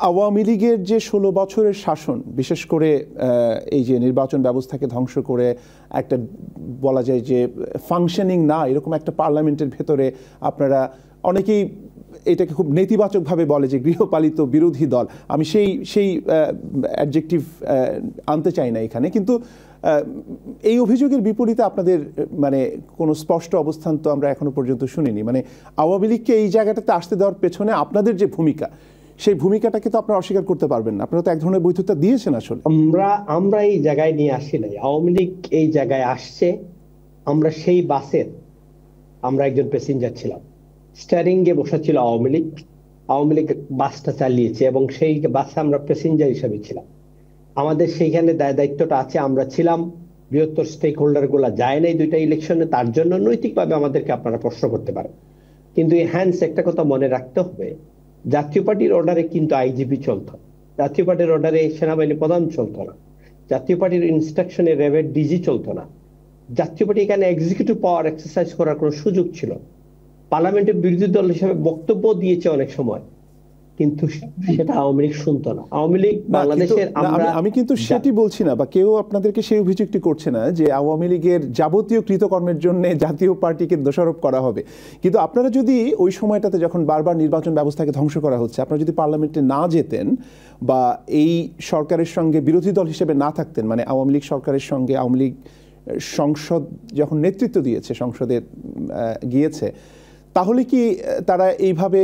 Speaker 1: আওয়ামী লীগের যে 16 বছরের শাসন, বিশেষ করে এই যে নির্বাচন ব্যবস্থাকে ধ্বংস করে একটা বলা যায় যে ফাংশনিং না এরকম একটা পার্লামেন্টের ভেতরে আপনারা অনেকেই এটাকে খুব নেতিবাচকভাবে বলে যে গৃহপালিত বিরোধী দল। আমি সেই অ্যাডজেক্টিভ আনতে চাই না এখানে, কিন্তু এই অভিযোগের বিপরীতে আপনাদের মানে কোনো স্পষ্ট অবস্থান তো আমরা এখনো পর্যন্ত শুনিনি। মানে আওয়ামী লীগকে এই জায়গাটাতে আসতে দেওয়ার পেছনে আপনাদের যে ভূমিকা, সেই ভূমিকাটাকে তো আপনারা অস্বীকার করতে পারবেন না। আপনারা তো এক ধরনের বৈধতা দিয়েছেন আসলে।
Speaker 3: আমরা এই জায়গায় নিয়ে আসি নাই, আওয়ামী লীগ এই জায়গায় আসছে। আমরা সেই বাসের আমরা একজন প্যাসেঞ্জার ছিলাম, স্টিয়ারিং এ বসা ছিল আওয়ামী লীগ বাসটা চালিয়েছে এবং সেই বাসে আমরা প্যাসেঞ্জার হিসেবে ছিলাম। আমাদের সেইখানে দায়িত্বটা আছে, আমরা ছিলাম, বৃহত্তর স্টেক হোল্ডার গুলা যায় নাই দুইটা ইলেকশনে, তার জন্য নৈতিকভাবে আমাদেরকে আপনারা প্রশ্ন করতে পারেন। কিন্তু হ্যান্স একটা কথা মনে রাখতে হবে, জাতীয় পার্টির অর্ডারে কিন্তু আইজিপি চলতো, জাতীয় পার্টির অর্ডারে সেনাবাহিনী প্রধান চলতো না, জাতীয় পার্টির ইনস্ট্রাকশনে র্যাবের ডিজি চলতো না, জাতীয় পার্টি এখানে এক্সিকিউটিভ পাওয়ার এক্সারসাইজ করার কোনো সুযোগ ছিল। পার্লামেন্টের বিরোধী দল হিসেবে বক্তব্য দিয়েছে অনেক সময়, কিন্তু সেটা আওয়ামী লীগ শুনতো না। আওয়ামী লীগ বাংলাদেশের,
Speaker 1: আমি কিন্তু সেটি বলছি না, বা কেউ আপনাদেরকে সেই অভিযোগটি করছে না যে আওয়ামী লীগের যাবতীয় কৃতকর্মের জন্য জাতীয় পার্টিকে দোষারোপ করা হবে। কিন্তু আপনারা যদি ওই সময়টাতে যখন বারবার নির্বাচন ব্যবস্থাকে ধ্বংস করা হচ্ছে, আপনারা যদি পার্লামেন্টে না যেতেন বা এই সরকারের সঙ্গে বিরোধী দল হিসেবে না থাকতেন, মানে আওয়ামী লীগ সরকারের সঙ্গে আওয়ামী লীগ সংসদ যখন নেতৃত্ব দিয়েছে, সংসদে গিয়েছে, তাহলে কি তারা এইভাবে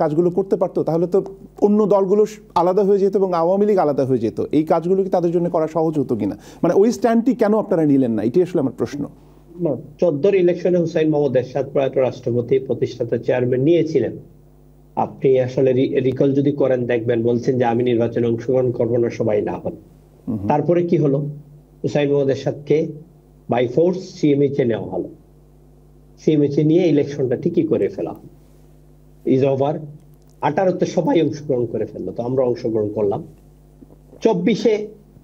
Speaker 1: কাজগুলো করতে পারতো? তাহলে তো অন্য দলগুলো আলাদা হয়ে যেত এবং আওয়ামী লীগ আলাদা হয়ে যেত। এই কাজগুলো কি তাদের জন্য করা সহজ হতো কিনা? মানে ওই স্ট্যান্ডটি কেন আপনারা নিলেন না, এটি আসলে আমার প্রশ্ন।
Speaker 3: 14 ইলেকশনে হুসাইন মোহাম্মদ এরশাদ প্রয়াত রাষ্ট্রপতি প্রতিষ্ঠাতা চেয়ারম্যান নিয়েছিলেন। আপনি আসলে রিকল যদি করেন দেখবেন বলছেন যে আমি নির্বাচনে অংশগ্রহণ করবো না, সবাই না হন। তারপরে কি হলো? হুসাইন মোহাম্মদ এরশাদকে বাই ফোর্স সিএমএইচে নেওয়া হলো, সিএমএইচে নিয়ে ইলেকশনটা ঠিকই করে ফেলা ইজ ওভার। 18তে সবাই অংশগ্রহণ করে ফেললো, তো আমরা অংশগ্রহণ করলাম। 24-এ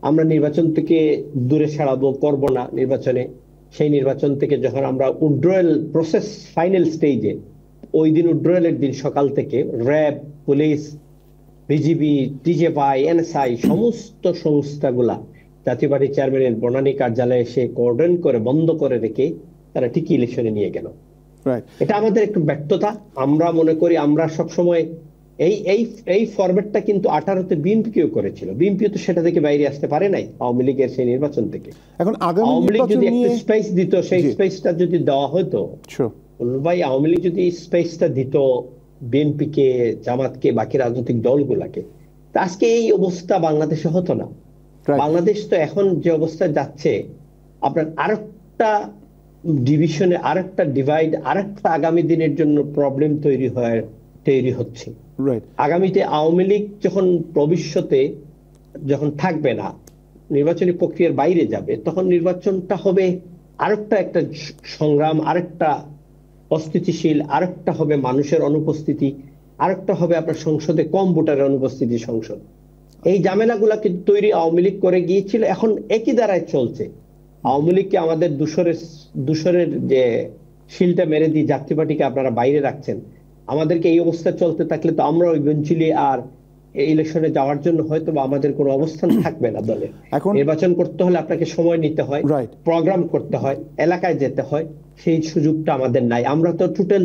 Speaker 3: আমরা নির্বাচন থেকে দূরে সরাবো, করবো না নির্বাচনে। সেই নির্বাচন থেকে যখন আমরা উইথড্রয়াল প্রসেস ফাইনাল স্টেজে, ওই দিন উইথড্রয়ালের দিন সকাল থেকে RAB, police, BGB, DGFI, NSI সমস্ত সংস্থাগুলা জাতীয় পার্টি চেয়ারম্যানের বনানী কার্যালয়ে এসে কোঅর্ডিনেট করে বন্ধ করে রেখে তারা ঠিকই ইলেকশনে নিয়ে গেল। এটা আমাদের একটু ব্যর্থতা। আমরা মনে করি আমরা সবসময় এই ফরম্যাটটা কিন্তু 18তে বিএনপিও করেছিল, বিএনপিও তো সেটা থেকে বাইরে আসতে পারে নাই আওয়ামী লীগের সেই নির্বাচন থেকে।
Speaker 1: এখন
Speaker 3: আওয়ামী লীগ যদি একটু স্পেস দিত, সেই স্পেসটা যদি দেওয়া হতো, ভাই আওয়ামী লীগ যদি স্পেসটা দিত বিএনপিকে, জামাতকে, বাকি রাজনৈতিক দলগুলাকে, তা আজকে এই অবস্থা বাংলাদেশে হতো না। বাংলাদেশ তো এখন যে অবস্থা যাচ্ছে, আপনার আরেকটা ডিভিশনে, আরেকটা ডিভাইড, আরেকটা আগামী দিনের জন্য প্রবলেম তৈরি হচ্ছে। আগামীতে আওয়ামী লীগ যখন ভবিষ্যতে যখন থাকবে না, নির্বাচনী প্রক্রিয়ার বাইরে যাবে, তখন নির্বাচনটা হবে আরেকটা একটা সংগ্রাম, আরেকটা অস্থিতিশীল, আরেকটা হবে মানুষের অনুপস্থিতি, আরেকটা হবে আপনার সংসদে কম ভোটারের অনুপস্থিতি সংসদ। এই ঝামেলাগুলা কিন্তু তৈরি আওয়ামী লীগ করে গিয়েছিল, এখন একই দ্বারায় চলছে। আওয়ামী লীগকে আমাদের দূষরের যে শিলটা মেরে দিয়ে জাতীয় পার্টিকে আপনারা বাইরে রাখছেন। আমাদেরকে এই অবস্থা চলতে থাকলে তো আমরা ইভেন্চুয়ালি আর ইলেকশনে যাওয়ার জন্য হয়তো আমাদের কোনো অবস্থান থাকবে না দলে। নির্বাচন করতে হলে আপনাকে সময় নিতে হয়, প্রোগ্রাম করতে হয়, এলাকায় যেতে হয়, সেই সুযোগটা আমাদের নাই। আমরা তো টোটাল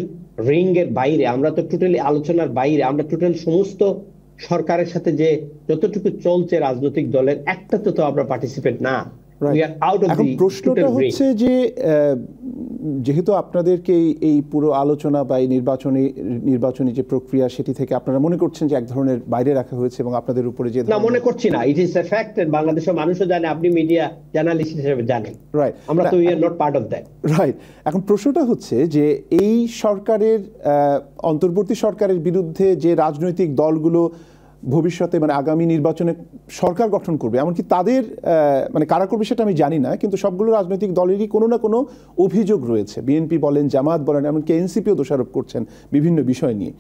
Speaker 3: রিং এর বাইরে, আমরা তো টোটালি আলোচনার বাইরে, আমরা টোটাল সমস্ত সরকারের সাথে যে যতটুকু চলছে রাজনৈতিক দলের একটা তো আমরা পার্টিসিপেট না।
Speaker 1: এখন প্রশ্নটা হচ্ছে যে যেহেতু আপনাদেরকে এই পুরো আলোচনা বা এই নির্বাচনী যে প্রক্রিয়া, সেটি থেকে আপনারা মনে করছেন যে এক ধরনের বাইরে রাখা হয়েছে এবং আপনাদের উপরে যে
Speaker 3: না, মনে করছি না, ইট ইজ এ ফ্যাক্ট। বাংলাদেশের মানুষও জানে, আপনি মিডিয়া জার্নালিস্ট হিসেবে জানেন, রাইট? আমরা তো we are not part of that,
Speaker 1: right? এখন প্রশ্নটা হচ্ছে যে এই সরকারের, অন্তর্বর্তী সরকারের বিরুদ্ধে যে রাজনৈতিক দলগুলো ভবিষ্যতে মানে আগামী নির্বাচনে সরকার গঠন করবে, এমনকি তাদের মানে কারা করবে সেটা আমি জানি না, কিন্তু সবগুলো রাজনৈতিক দলেরই কোনো না কোনো অভিযোগ রয়েছে। বিএনপি বলেন, জামাত বলেন, এমনকি এনসিপিও দোষারোপ করছেন বিভিন্ন বিষয় নিয়ে।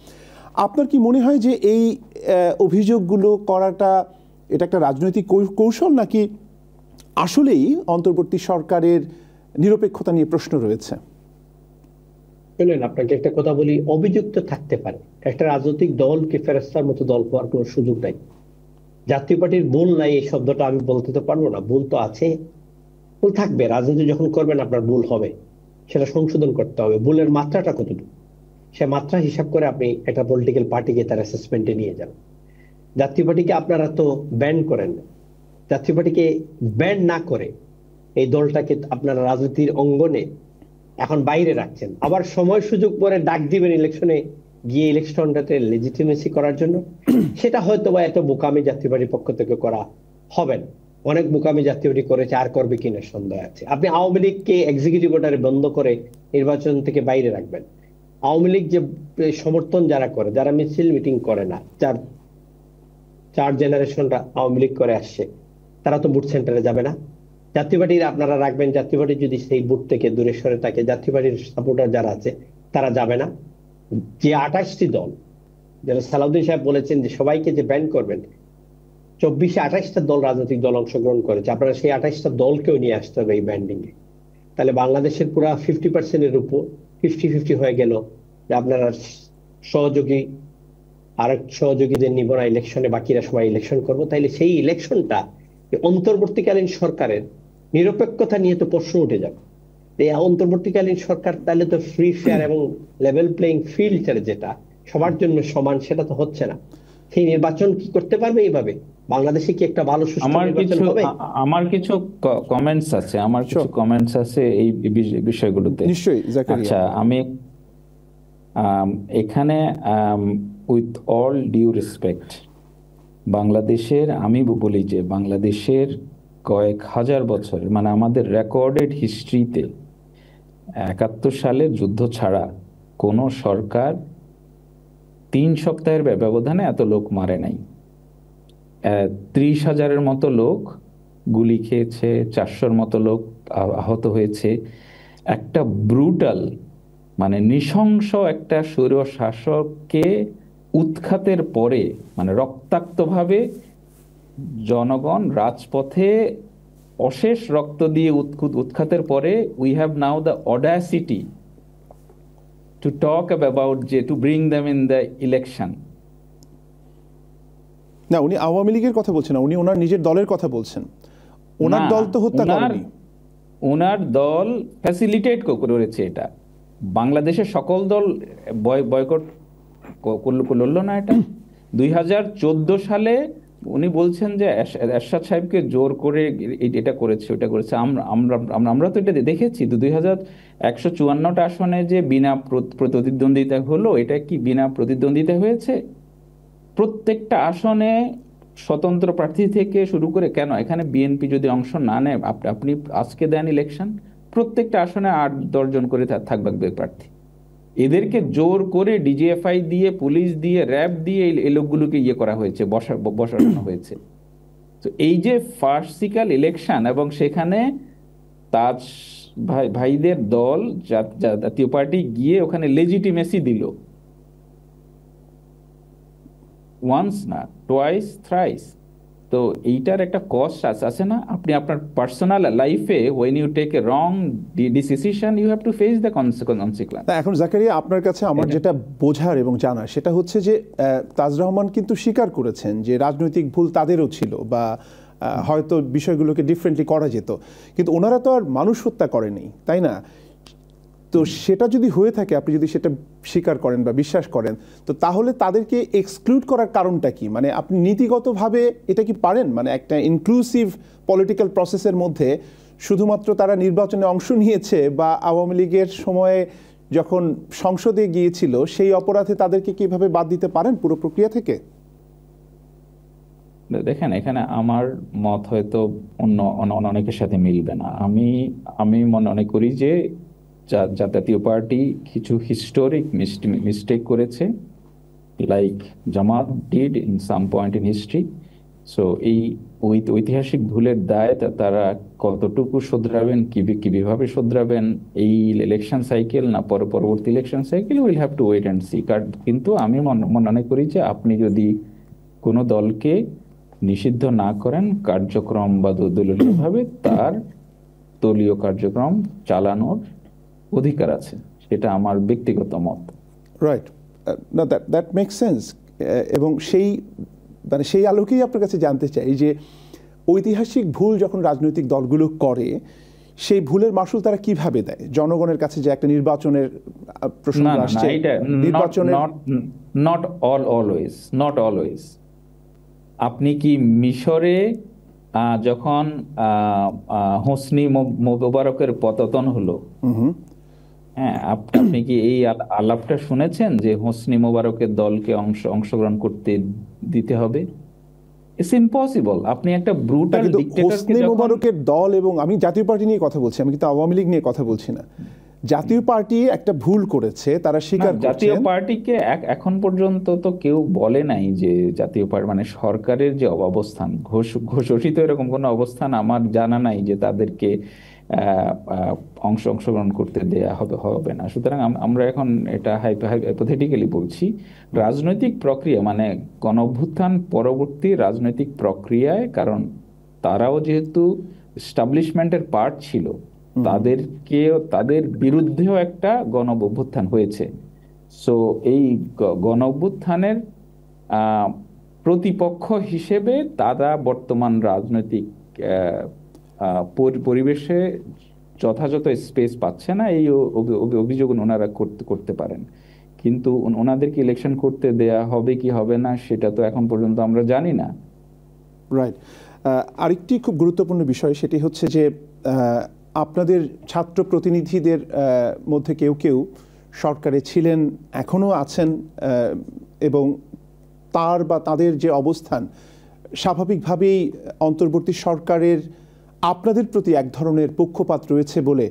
Speaker 1: আপনার কি মনে হয় যে এই অভিযোগগুলো করাটা এটা একটা রাজনৈতিক কৌশল, নাকি আসলেই অন্তর্বর্তী সরকারের নিরপেক্ষতা নিয়ে প্রশ্ন রয়েছে?
Speaker 3: শুনেন, আপনাকে একটা কথা বলি, অভিযুক্ত থাকতে পারে, একটা রাজনৈতিক দলকে ফেরেস্তার মতো দল হওয়ার কোনো সুযোগ নাই। জাতীয় পার্টির ভুল নাই এই শব্দটা আমি বলতে তো পারবো না, ভুল তো আছে, ভুল থাকবে। রাজনীতি যখন করবেন আপনার ভুল হবে, সেটা সংশোধন করতে হবে। ভুলের মাত্রাটা কতটুকু? সে মাত্রা হিসাব করে আপনি একটা পলিটিক্যাল পার্টিকে তার অ্যাসেসমেন্টে নিয়ে যান। জাতীয় পার্টিকে আপনারা তো ব্যান করেন না, জাতীয় পার্টিকে ব্যান না করে এই দলটাকে আপনারা রাজনীতির অঙ্গনে এখন বাইরে রাখছেন, আবার সময় সুযোগ পরে ডাক দিবেন ইলেকশনে গিয়ে ইলেকশনটাতে লেজিটিমেসি করার জন্য। সেটা হয়তো বা এত বোকামি জাতীয় পার্টির পক্ষ থেকে করা হবে না, অনেক বোকামি জাতীয় পার্টি করেছে, আর করবে কিনা সন্দেহ আছে। আপনি আওয়ামী লীগকে এক্সিকিউটিভ অর্ডারে বন্ধ করে নির্বাচন থেকে বাইরে রাখবেন। আওয়ামী লীগ যে সমর্থন যারা করে, যারা মিছিল মিটিং করে না, চার জেনারেশনটা আওয়ামী লীগ করে আসছে, তারা তো বুথ সেন্টারে যাবে না। জাতীয় পার্টির আপনারা রাখবেন, জাতীয় পার্টি যদি সেই বুথ থেকে দূরে সরে থাকে, জাতীয় পার্টির সাপোর্টার যারা আছে তারা যাবে না। যে 28টি দল, যারা সালাউদ্দিন সাহেব বলেছেন যে সবাইকে যে ব্যান করবেন, 24-এ 28টা দল, রাজনৈতিক দল অংশগ্রহণ করেছে, আপনারা সেই 28টা দলকেও নিয়ে আসতে হবে এই ব্যান্ডিং এ। তাহলে বাংলাদেশের পুরা 50%-এর উপর 50-50 হয়ে গেল যে আপনারা সহযোগী আরেক সহযোগীদের নিব না ইলেকশনে, বাকিরা সবাই ইলেকশন করবো। তাইলে সেই ইলেকশনটা অন্তর্বর্তীকালীন সরকারের নিরপেক্ষতা নিয়ে তো প্রশ্ন উঠে যাবে। এই অন্তর্বর্তীকালীন সরকার তাহলে তো ফ্রি ফেয়ার এবং লেভেল প্লেইং ফিল্ড, যেটা সবার জন্য সমান, সেটা তো হচ্ছে না। সেই নির্বাচন কি করতে পারবে এইভাবে? বাংলাদেশে কি একটা ভালো সুষ্ঠু নির্বাচন হবে?
Speaker 2: আমার কিছু কমেন্টস আছে এই বিষয়গুলোতে।
Speaker 1: নিশ্চয়ই জাকারিয়া।
Speaker 2: আচ্ছা, আমি এখানে উইথ অল ডিউ রেসপেক্ট, বাংলাদেশের, আমি বলি যে বাংলাদেশের কয়েক হাজার বছরের, মানে আমাদের রেকর্ডেড হিস্ট্রিতে 71 সালের যুদ্ধ ছাড়া কোনো সরকার 3 সপ্তাহের ব্যবধানে এত লোক মারে নাই। 30,000-এর মতো লোক গুলি খেয়েছে, 400-র মতো লোক আহত হয়েছে। একটা ব্রুটাল, মানে নৃশংস একটা স্বৈর শাসককে উৎখাতের পরে, মানে রক্তাক্তভাবে জনগণ রাজপথে অশেষ রক্ত দিয়ে উৎখাতের পরে, we have now the audacity to talk about যে to bring them in the election.
Speaker 1: না, উনি আওয়ামী লীগের কথা বলছেন না, উনি ওনার নিজের দলের কথা বলছেন। ওনার দল তো হত্যা করেনি,
Speaker 2: ওনার দল ফ্যাসিলিটেট করেছে এটা। বাংলাদেশের সকল দল বয়কট করলো না এটা। 2014 সালে উনি বলছেন যে এরশাদ সাহেবকে জোর করে এটা করেছে, ওটা করেছে। আমরা তো এটা দেখেছি। 2154টা আসনে যে বিনা প্রতিদ্বন্দ্বিতা হলো, এটা কি বিনা প্রতিদ্বন্দ্বিতা হয়েছে? প্রত্যেকটা আসনে স্বতন্ত্র প্রার্থী থেকে শুরু করে, কেন এখানে বিএনপি যদি অংশ না নেয়, আপনি আজকে দেন ইলেকশন, প্রত্যেকটা আসনে 8-10 জন করে থাকবে প্রার্থী। এদেরকে জোর করে ডিজিএফআই দিয়ে, পুলিশ দিয়ে, র্যাব দিয়ে এই লোকগুলোকে করা হয়েছে, বসানো হয়েছে। তো এই যে ফার্সিক্যাল ইলেকশন, এবং সেখানে তাজ ভাইদের দল জাতীয় পার্টি গিয়ে ওখানে লেজিটিমেসি দিল, ওয়ান্স না, টোয়াইস, থ্রাইস। তো এইটার একটা কস্ট আছে না? আপনি আপনার পার্সোনাল লাইফে when you take a wrong decision, you have to face the consequence.
Speaker 1: এখন জাকারিয়া, আপনার কাছে আমার যেটা বোঝার এবং জানার সেটা হচ্ছে যে তাজ রহমান কিন্তু স্বীকার করেছেন যে রাজনৈতিক ভুল তাদেরও ছিল, বা হয়তো বিষয়গুলোকে ডিফারেন্টলি করা যেত, কিন্তু ওনারা তো আর মানুষ হত্যা করেনি, তাই না? তো সেটা যদি হয়ে থাকে, আপনি যদি সেটা স্বীকার করেন বা বিশ্বাস করেন, তো তাহলে তাদেরকে এক্সক্লুড করার কারণটা কি? মানে আপনি নীতিগতভাবে এটা কি পারেন? মানে একটা ইনক্লুসিভ পলিটিক্যাল প্রসেসের মধ্যে শুধুমাত্র তারা নির্বাচনে অংশ নিয়েছে বা আওয়ামী লীগের সময়ে যখন সংসদে গিয়েছিল সেই অপরাধে তাদেরকে কিভাবে বাদ দিতে পারেন পুরো প্রক্রিয়া থেকে?
Speaker 2: দেখেন, এখানে আমার মত হয়তো অনেকের সাথে মিলবে না। আমি মনে করি যে জাতীয় পার্টি কিছু হিস্টোরিক মিস্টেক করেছে, like Jamaat did in some point in history. So এই ঐতিহাসিক ভুলের দায় তারা কতটুকু শোধরাবেন, কিভাবে শোধরাবেন, এই ইলেকশন সাইকেল না পরবর্তী election cycle, will have to wait and see. কিন্তু আমি মনে করি যে আপনি যদি কোনো দলকে নিষিদ্ধ না করেন কার্যক্রম বা দলীয়ভাবে, তার দলীয় কার্যক্রম চালানোর অধিকার আছে, সেটা আমার ব্যক্তিগত মত।
Speaker 1: রাইট, না, দ্যাট মেক সেন্স। এবং সেই আলোকেই আপনার কাছে জানতে চাই যে ঐতিহাসিক ভুল যখন রাজনৈতিক দলগুলো করে, সেই ভুলের মাসুল তারা কিভাবে দেয় জনগণের কাছে? যে একটা নির্বাচনের প্রসঙ্গ
Speaker 2: না না না,
Speaker 1: আসছে,
Speaker 2: এটা
Speaker 1: নির্বাচনের
Speaker 2: নট অলওয়েজ। আপনি কি মিশরে যখন হোসনি মোবারকের পতন হলো, হ্যাঁ, আপনি কি এই আলাপটা শুনেছেন যে হোসনি মোবারকের দলকে অংশগ্রহণ করতে দিতে হবে? It's impossible. আপনি একটা ব্রুটাল ডিক্টেটরকে
Speaker 1: হোসনি মোবারকের দল, এবং আমি জাতীয় পার্টি নিয়ে কথা বলছি, আমি কিন্তু আওয়ামী লীগ নিয়ে কথা বলছি না। জাতীয় পার্টি একটা ভূল করেছে, তারা স্বীকার করছে।
Speaker 2: জাতীয় পার্টিকে এখন পর্যন্ত তো কেউ বলে নাই যে জাতীয় পার্টি মানে সরকারের যে অবস্থান, ঘোষিত এরকম কোনো অবস্থান আমার জানা নাই যে তাদেরকে অংশগ্রহণ করতে দেয়া হবে না। সুতরাং আমরা এখন এটা হাইপোথেটিক্যালি বলছি, রাজনৈতিক প্রক্রিয়া মানে গণঅভ্যুত্থান পরবর্তী রাজনৈতিক প্রক্রিয়ায়, কারণ তারাও যেহেতু এস্টাবলিশমেন্টের পার্ট ছিল, তাদের বিরুদ্ধেও একটা গণঅভ্যুত্থান হয়েছে। সো এই গণঅভ্যুত্থানের প্রতিপক্ষ হিসেবে তারা বর্তমান রাজনৈতিক পরিবেশে যথাযথ স্পেস পাচ্ছে না, এই অভিযোগ ওনারা করতে পারেন। কিন্তু ওনাদেরকে ইলেকশন করতে দেয়া হবে কি হবে না সেটা তো এখন পর্যন্ত আমরা জানি না।
Speaker 1: রাইট। আরেকটি খুব গুরুত্বপূর্ণ বিষয়, সেটি হচ্ছে যে আপনাদের ছাত্র প্রতিনিধিদের মধ্যে কেউ কেউ সরকারে ছিলেন, এখনও আছেন, এবং তাদের যে অবস্থান, স্বাভাবিকভাবেই অন্তর্বর্তী সরকারের আপনাদের প্রতি এক ধরনের পক্ষপাত রয়েছে বলে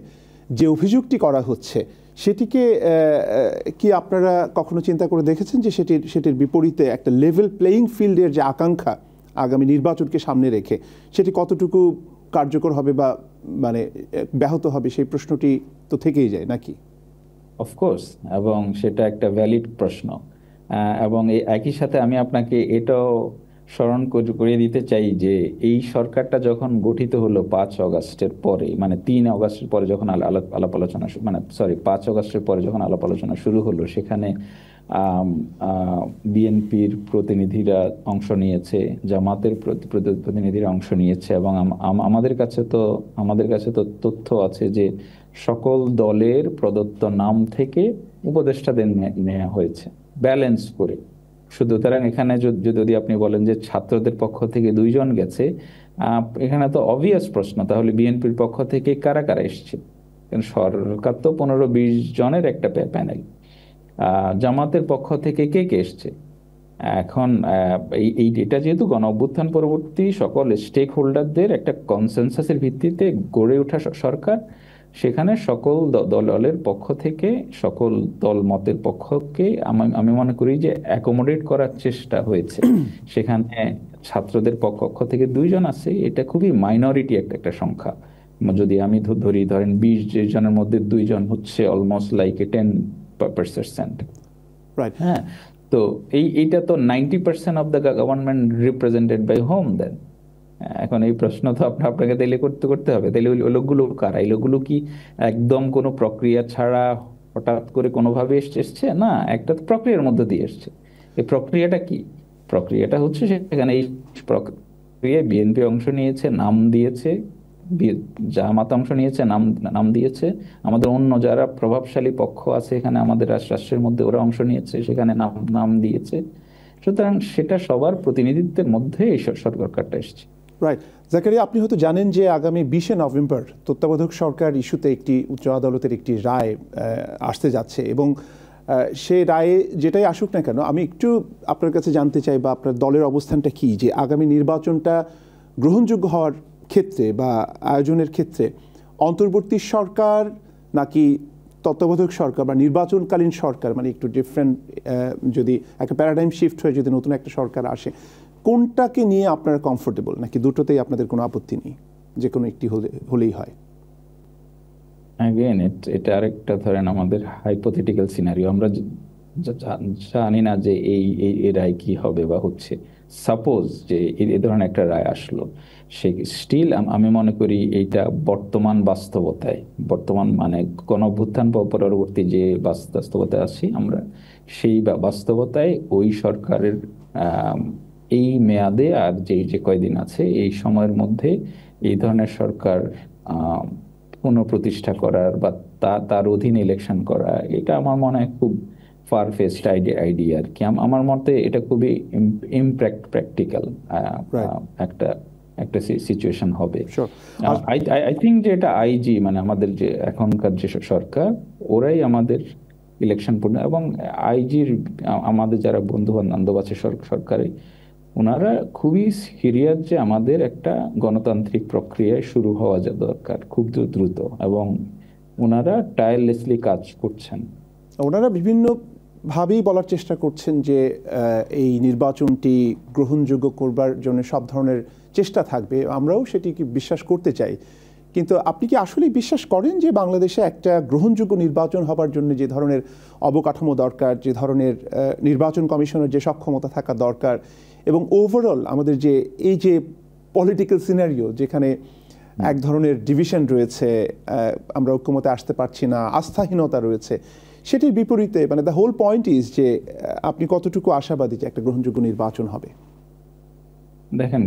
Speaker 1: যে অভিযোগটি করা হচ্ছে, সেটিকে কি আপনারা কখনো চিন্তা করে দেখেছেন যে সেটির বিপরীতে একটা লেভেল প্লেয়িং ফিল্ডের যে আকাঙ্ক্ষা আগামী নির্বাচনকে সামনে রেখে, সেটি কতটুকু কার্যকর হবে বা মানে ব্যাহত হবে, সেই প্রশ্নটি তো থেকেই যায় নাকি?
Speaker 2: অফকোর্স, এবং সেটা একটা ভ্যালিড প্রশ্ন। এবং একই সাথে আমি আপনাকে এটাও স্মরণ করিয়ে দিতে চাই যে এই সরকারটা যখন গঠিত হলো 5 অগাস্টের পরে, মানে 3 অগাস্টের পরে যখন আলাপ আলোচনা, মানে 5 অগাস্টের পরে যখন আলাপ আলোচনা শুরু হলো, সেখানে বিএনপির প্রতিনিধিরা অংশ নিয়েছে, জামাতের প্রতিনিধিরা অংশ নিয়েছে, এবং আমাদের কাছে তো তথ্য আছে যে সকল দলের প্রদত্ত নাম থেকে উপদেষ্টাদের নেওয়া হয়েছে ব্যালেন্স করে। সুতরাং এখানে যদি আপনি বলেন যে ছাত্রদের পক্ষ থেকে 2 জন গেছে, এখানে তো অবভিয়াস প্রশ্ন, তাহলে বিএনপির পক্ষ থেকে কারা কারা এসছে? কারণ সরকার তো 15-20 জনের একটা প্যানেল। জামাতের পক্ষ থেকে কে কে এসছে? এখন এটা যেহেতু গণঅভ্যুত্থান পরবর্তী সকল স্টেক হোল্ডারদের একটা কনসেনসাসের ভিত্তিতে গড়ে ওঠা সরকার, সেখানে সকল দলের পক্ষ থেকে, সকল দল মতের পক্ষকে আমি মনে করি যে অ্যাকোমোডেট করার চেষ্টা হয়েছে। সেখানে ছাত্রদের পক্ষ থেকে 2 জন আছে, এটা খুবই মাইনরিটি একটা সংখ্যা। যদি আমি ধরেন 20 জনের মধ্যে 2 জন হচ্ছে অলমোস্ট লাইক 10%।
Speaker 1: রাইট।
Speaker 2: হ্যাঁ, তো এইটা তো 90% of the government represented by home then. এখন এই প্রশ্ন তো আপনাকে তাইলে করতে হবে, তাইলে ওই লোকগুলো কারা? এই লোকগুলো কি একদম কোনো প্রক্রিয়া ছাড়া হঠাৎ করে কোনোভাবে এসছে? না, একটা প্রক্রিয়ার মধ্যে দিয়ে এসছে। এই প্রক্রিয়াটা কি? প্রক্রিয়াটা হচ্ছে সেখানে এই প্রক্রিয়ায় বিএনপি অংশ নিয়েছে, নাম দিয়েছে, জামাত অংশ নিয়েছে, নাম দিয়েছে, আমাদের অন্য যারা প্রভাবশালী পক্ষ আছে এখানে আমাদের রাষ্ট্রের মধ্যে, ওরা অংশ নিয়েছে, সেখানে নাম দিয়েছে। সুতরাং সেটা সবার প্রতিনিধিত্বের মধ্যে এই সরকারটা এসছে।
Speaker 1: রাইট। জাকারিয়া, আপনি হয়তো জানেন যে আগামী 20শে নভেম্বর তত্ত্বাবধায়ক সরকার ইস্যুতে একটি উচ্চ আদালতের একটি রায় আসতে যাচ্ছে, এবং সেই রায়ে যেটাই আসুক না কেন, আমি একটু আপনার কাছে জানতে চাই বা আপনার দলের অবস্থানটা কি, যে আগামী নির্বাচনটা গ্রহণযোগ্য হওয়ার ক্ষেত্রে বা আয়োজনের ক্ষেত্রে অন্তর্বর্তী সরকার নাকি তত্ত্বাবধায়ক সরকার বা নির্বাচনকালীন সরকার, মানে একটু ডিফারেন্ট, যদি একটা প্যারাডাইম শিফট হয়ে যদি নতুন একটা সরকার আসে, কোনটাকে নিয়ে আপনারা কমফোর্টেবল, নাকি দুটোতেই আপনাদের কোনো আপত্তি নেই, যে কোনো একটি হলেই হয়?
Speaker 2: অ্যাগেন এটা আরেকটা ধরেন আমাদের হাইপোথেটিক্যাল সিনারিও, আমরা জানি না যে এই রায় কি হবে বা হচ্ছে। সাপোজ যে এই ধরনের একটা রায় আসলো, সে স্টিল আমি মনে করি এইটা বর্তমান বাস্তবতায়, বর্তমান মানে গণঅভ্যুত্থান পরবর্তী যে বাস্তবতায় আছি আমরা, সেই বাস্তবতায় ওই সরকারের এই মেয়াদে আর যে কয়দিন আছে এই সময়ের মধ্যে এই ধরনের সরকার পুনঃপ্রতিষ্ঠা করার বা তার অধীনে ইলেকশন করা, এটা আমার মনে হয় খুব ফার ফেস্ট আইডিয়া আর কি। আমার মতে এটা খুবই প্র্যাকটিক্যাল একটা একটা সিচুয়েশন হবে। আই থিঙ্ক যে এটা আইজি মানে আমাদের যে এখনকার যে সরকার, ওরাই আমাদের ইলেকশন এবং আইজির আমাদের যারা বন্ধু বান্ধব আছে সরকারে, ওনারা খুবই সিরিয়াস যে আমাদের একটা গণতান্ত্রিক প্রক্রিয়ায় শুরু হওয়া দরকার খুব দ্রুত, এবং ওনারা টায়ারলেসলি কাজ করছেন।
Speaker 1: ওনারা বিভিন্ন ভাবেই বলার চেষ্টা করছেন যে এই নির্বাচনটি গ্রহণযোগ্য করবার জন্য সব ধরনের চেষ্টা থাকবে, আমরাও সেটিকে বিশ্বাস করতে চাই। কিন্তু আপনি কি আসলেই বিশ্বাস করেন যে বাংলাদেশে একটা গ্রহণযোগ্য নির্বাচন হবার জন্য যে ধরনের অবকাঠামো দরকার, যে ধরনের নির্বাচন কমিশনের যে সক্ষমতা থাকা দরকার, এবং ওভারঅল আমাদের যে এই যে পলিটিক্যাল সিনারিও যেখানে এক ধরনের ডিভিশন রয়েছে, আমরা ঐক্যমতে আসতে পারছি না, আস্থাহীনতা রয়েছে, সেটির বিপরীতে মানে দ্য হোল পয়েন্ট ইজ যে আপনি কতটুকু আশাবাদী যে একটা গ্রহণযোগ্য নির্বাচন হবে?
Speaker 2: দেখেন,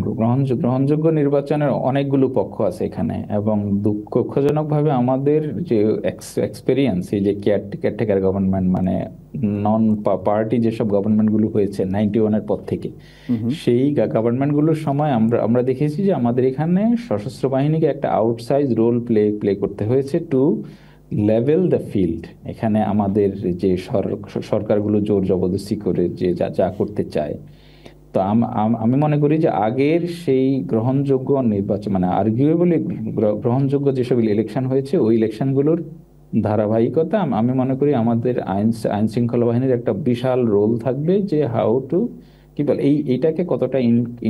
Speaker 2: গ্রহণযোগ্য নির্বাচনের অনেকগুলো পক্ষ আছে এখানে, এবং দুঃখজনকভাবে আমাদের যে এক্সপেরিয়েন্স, এই যে কেয়ারটেকার গভর্নমেন্ট মানে নন পার্টি যেসব গভর্নমেন্টগুলো হয়েছে 91-এর পর থেকে, সেই গভর্নমেন্টগুলোর সময় আমরা দেখেছি যে আমাদের এখানে সশস্ত্র বাহিনীকে একটা আউটসাইজ রোল প্লে করতে হয়েছে টু লেভেল দ্য ফিল্ড। এখানে আমাদের যে সরকারগুলো জোর জবরদস্তি করে যে যা করতে চায়, তো আমি মনে করি যে আগের সেই গ্রহণযোগ্য নির্বাচন মানে আর্গুয়েবলি গ্রহণযোগ্য যেসব ইলেকশন হয়েছে, ওই ইলেকশনগুলোর ধারাবাহিকতা আমি মনে করি আমাদের আইন শৃঙ্খলা বাহিনীর একটা বিশাল রোল থাকবে, যে হাউ টু কি বলে এইটাকে কতটা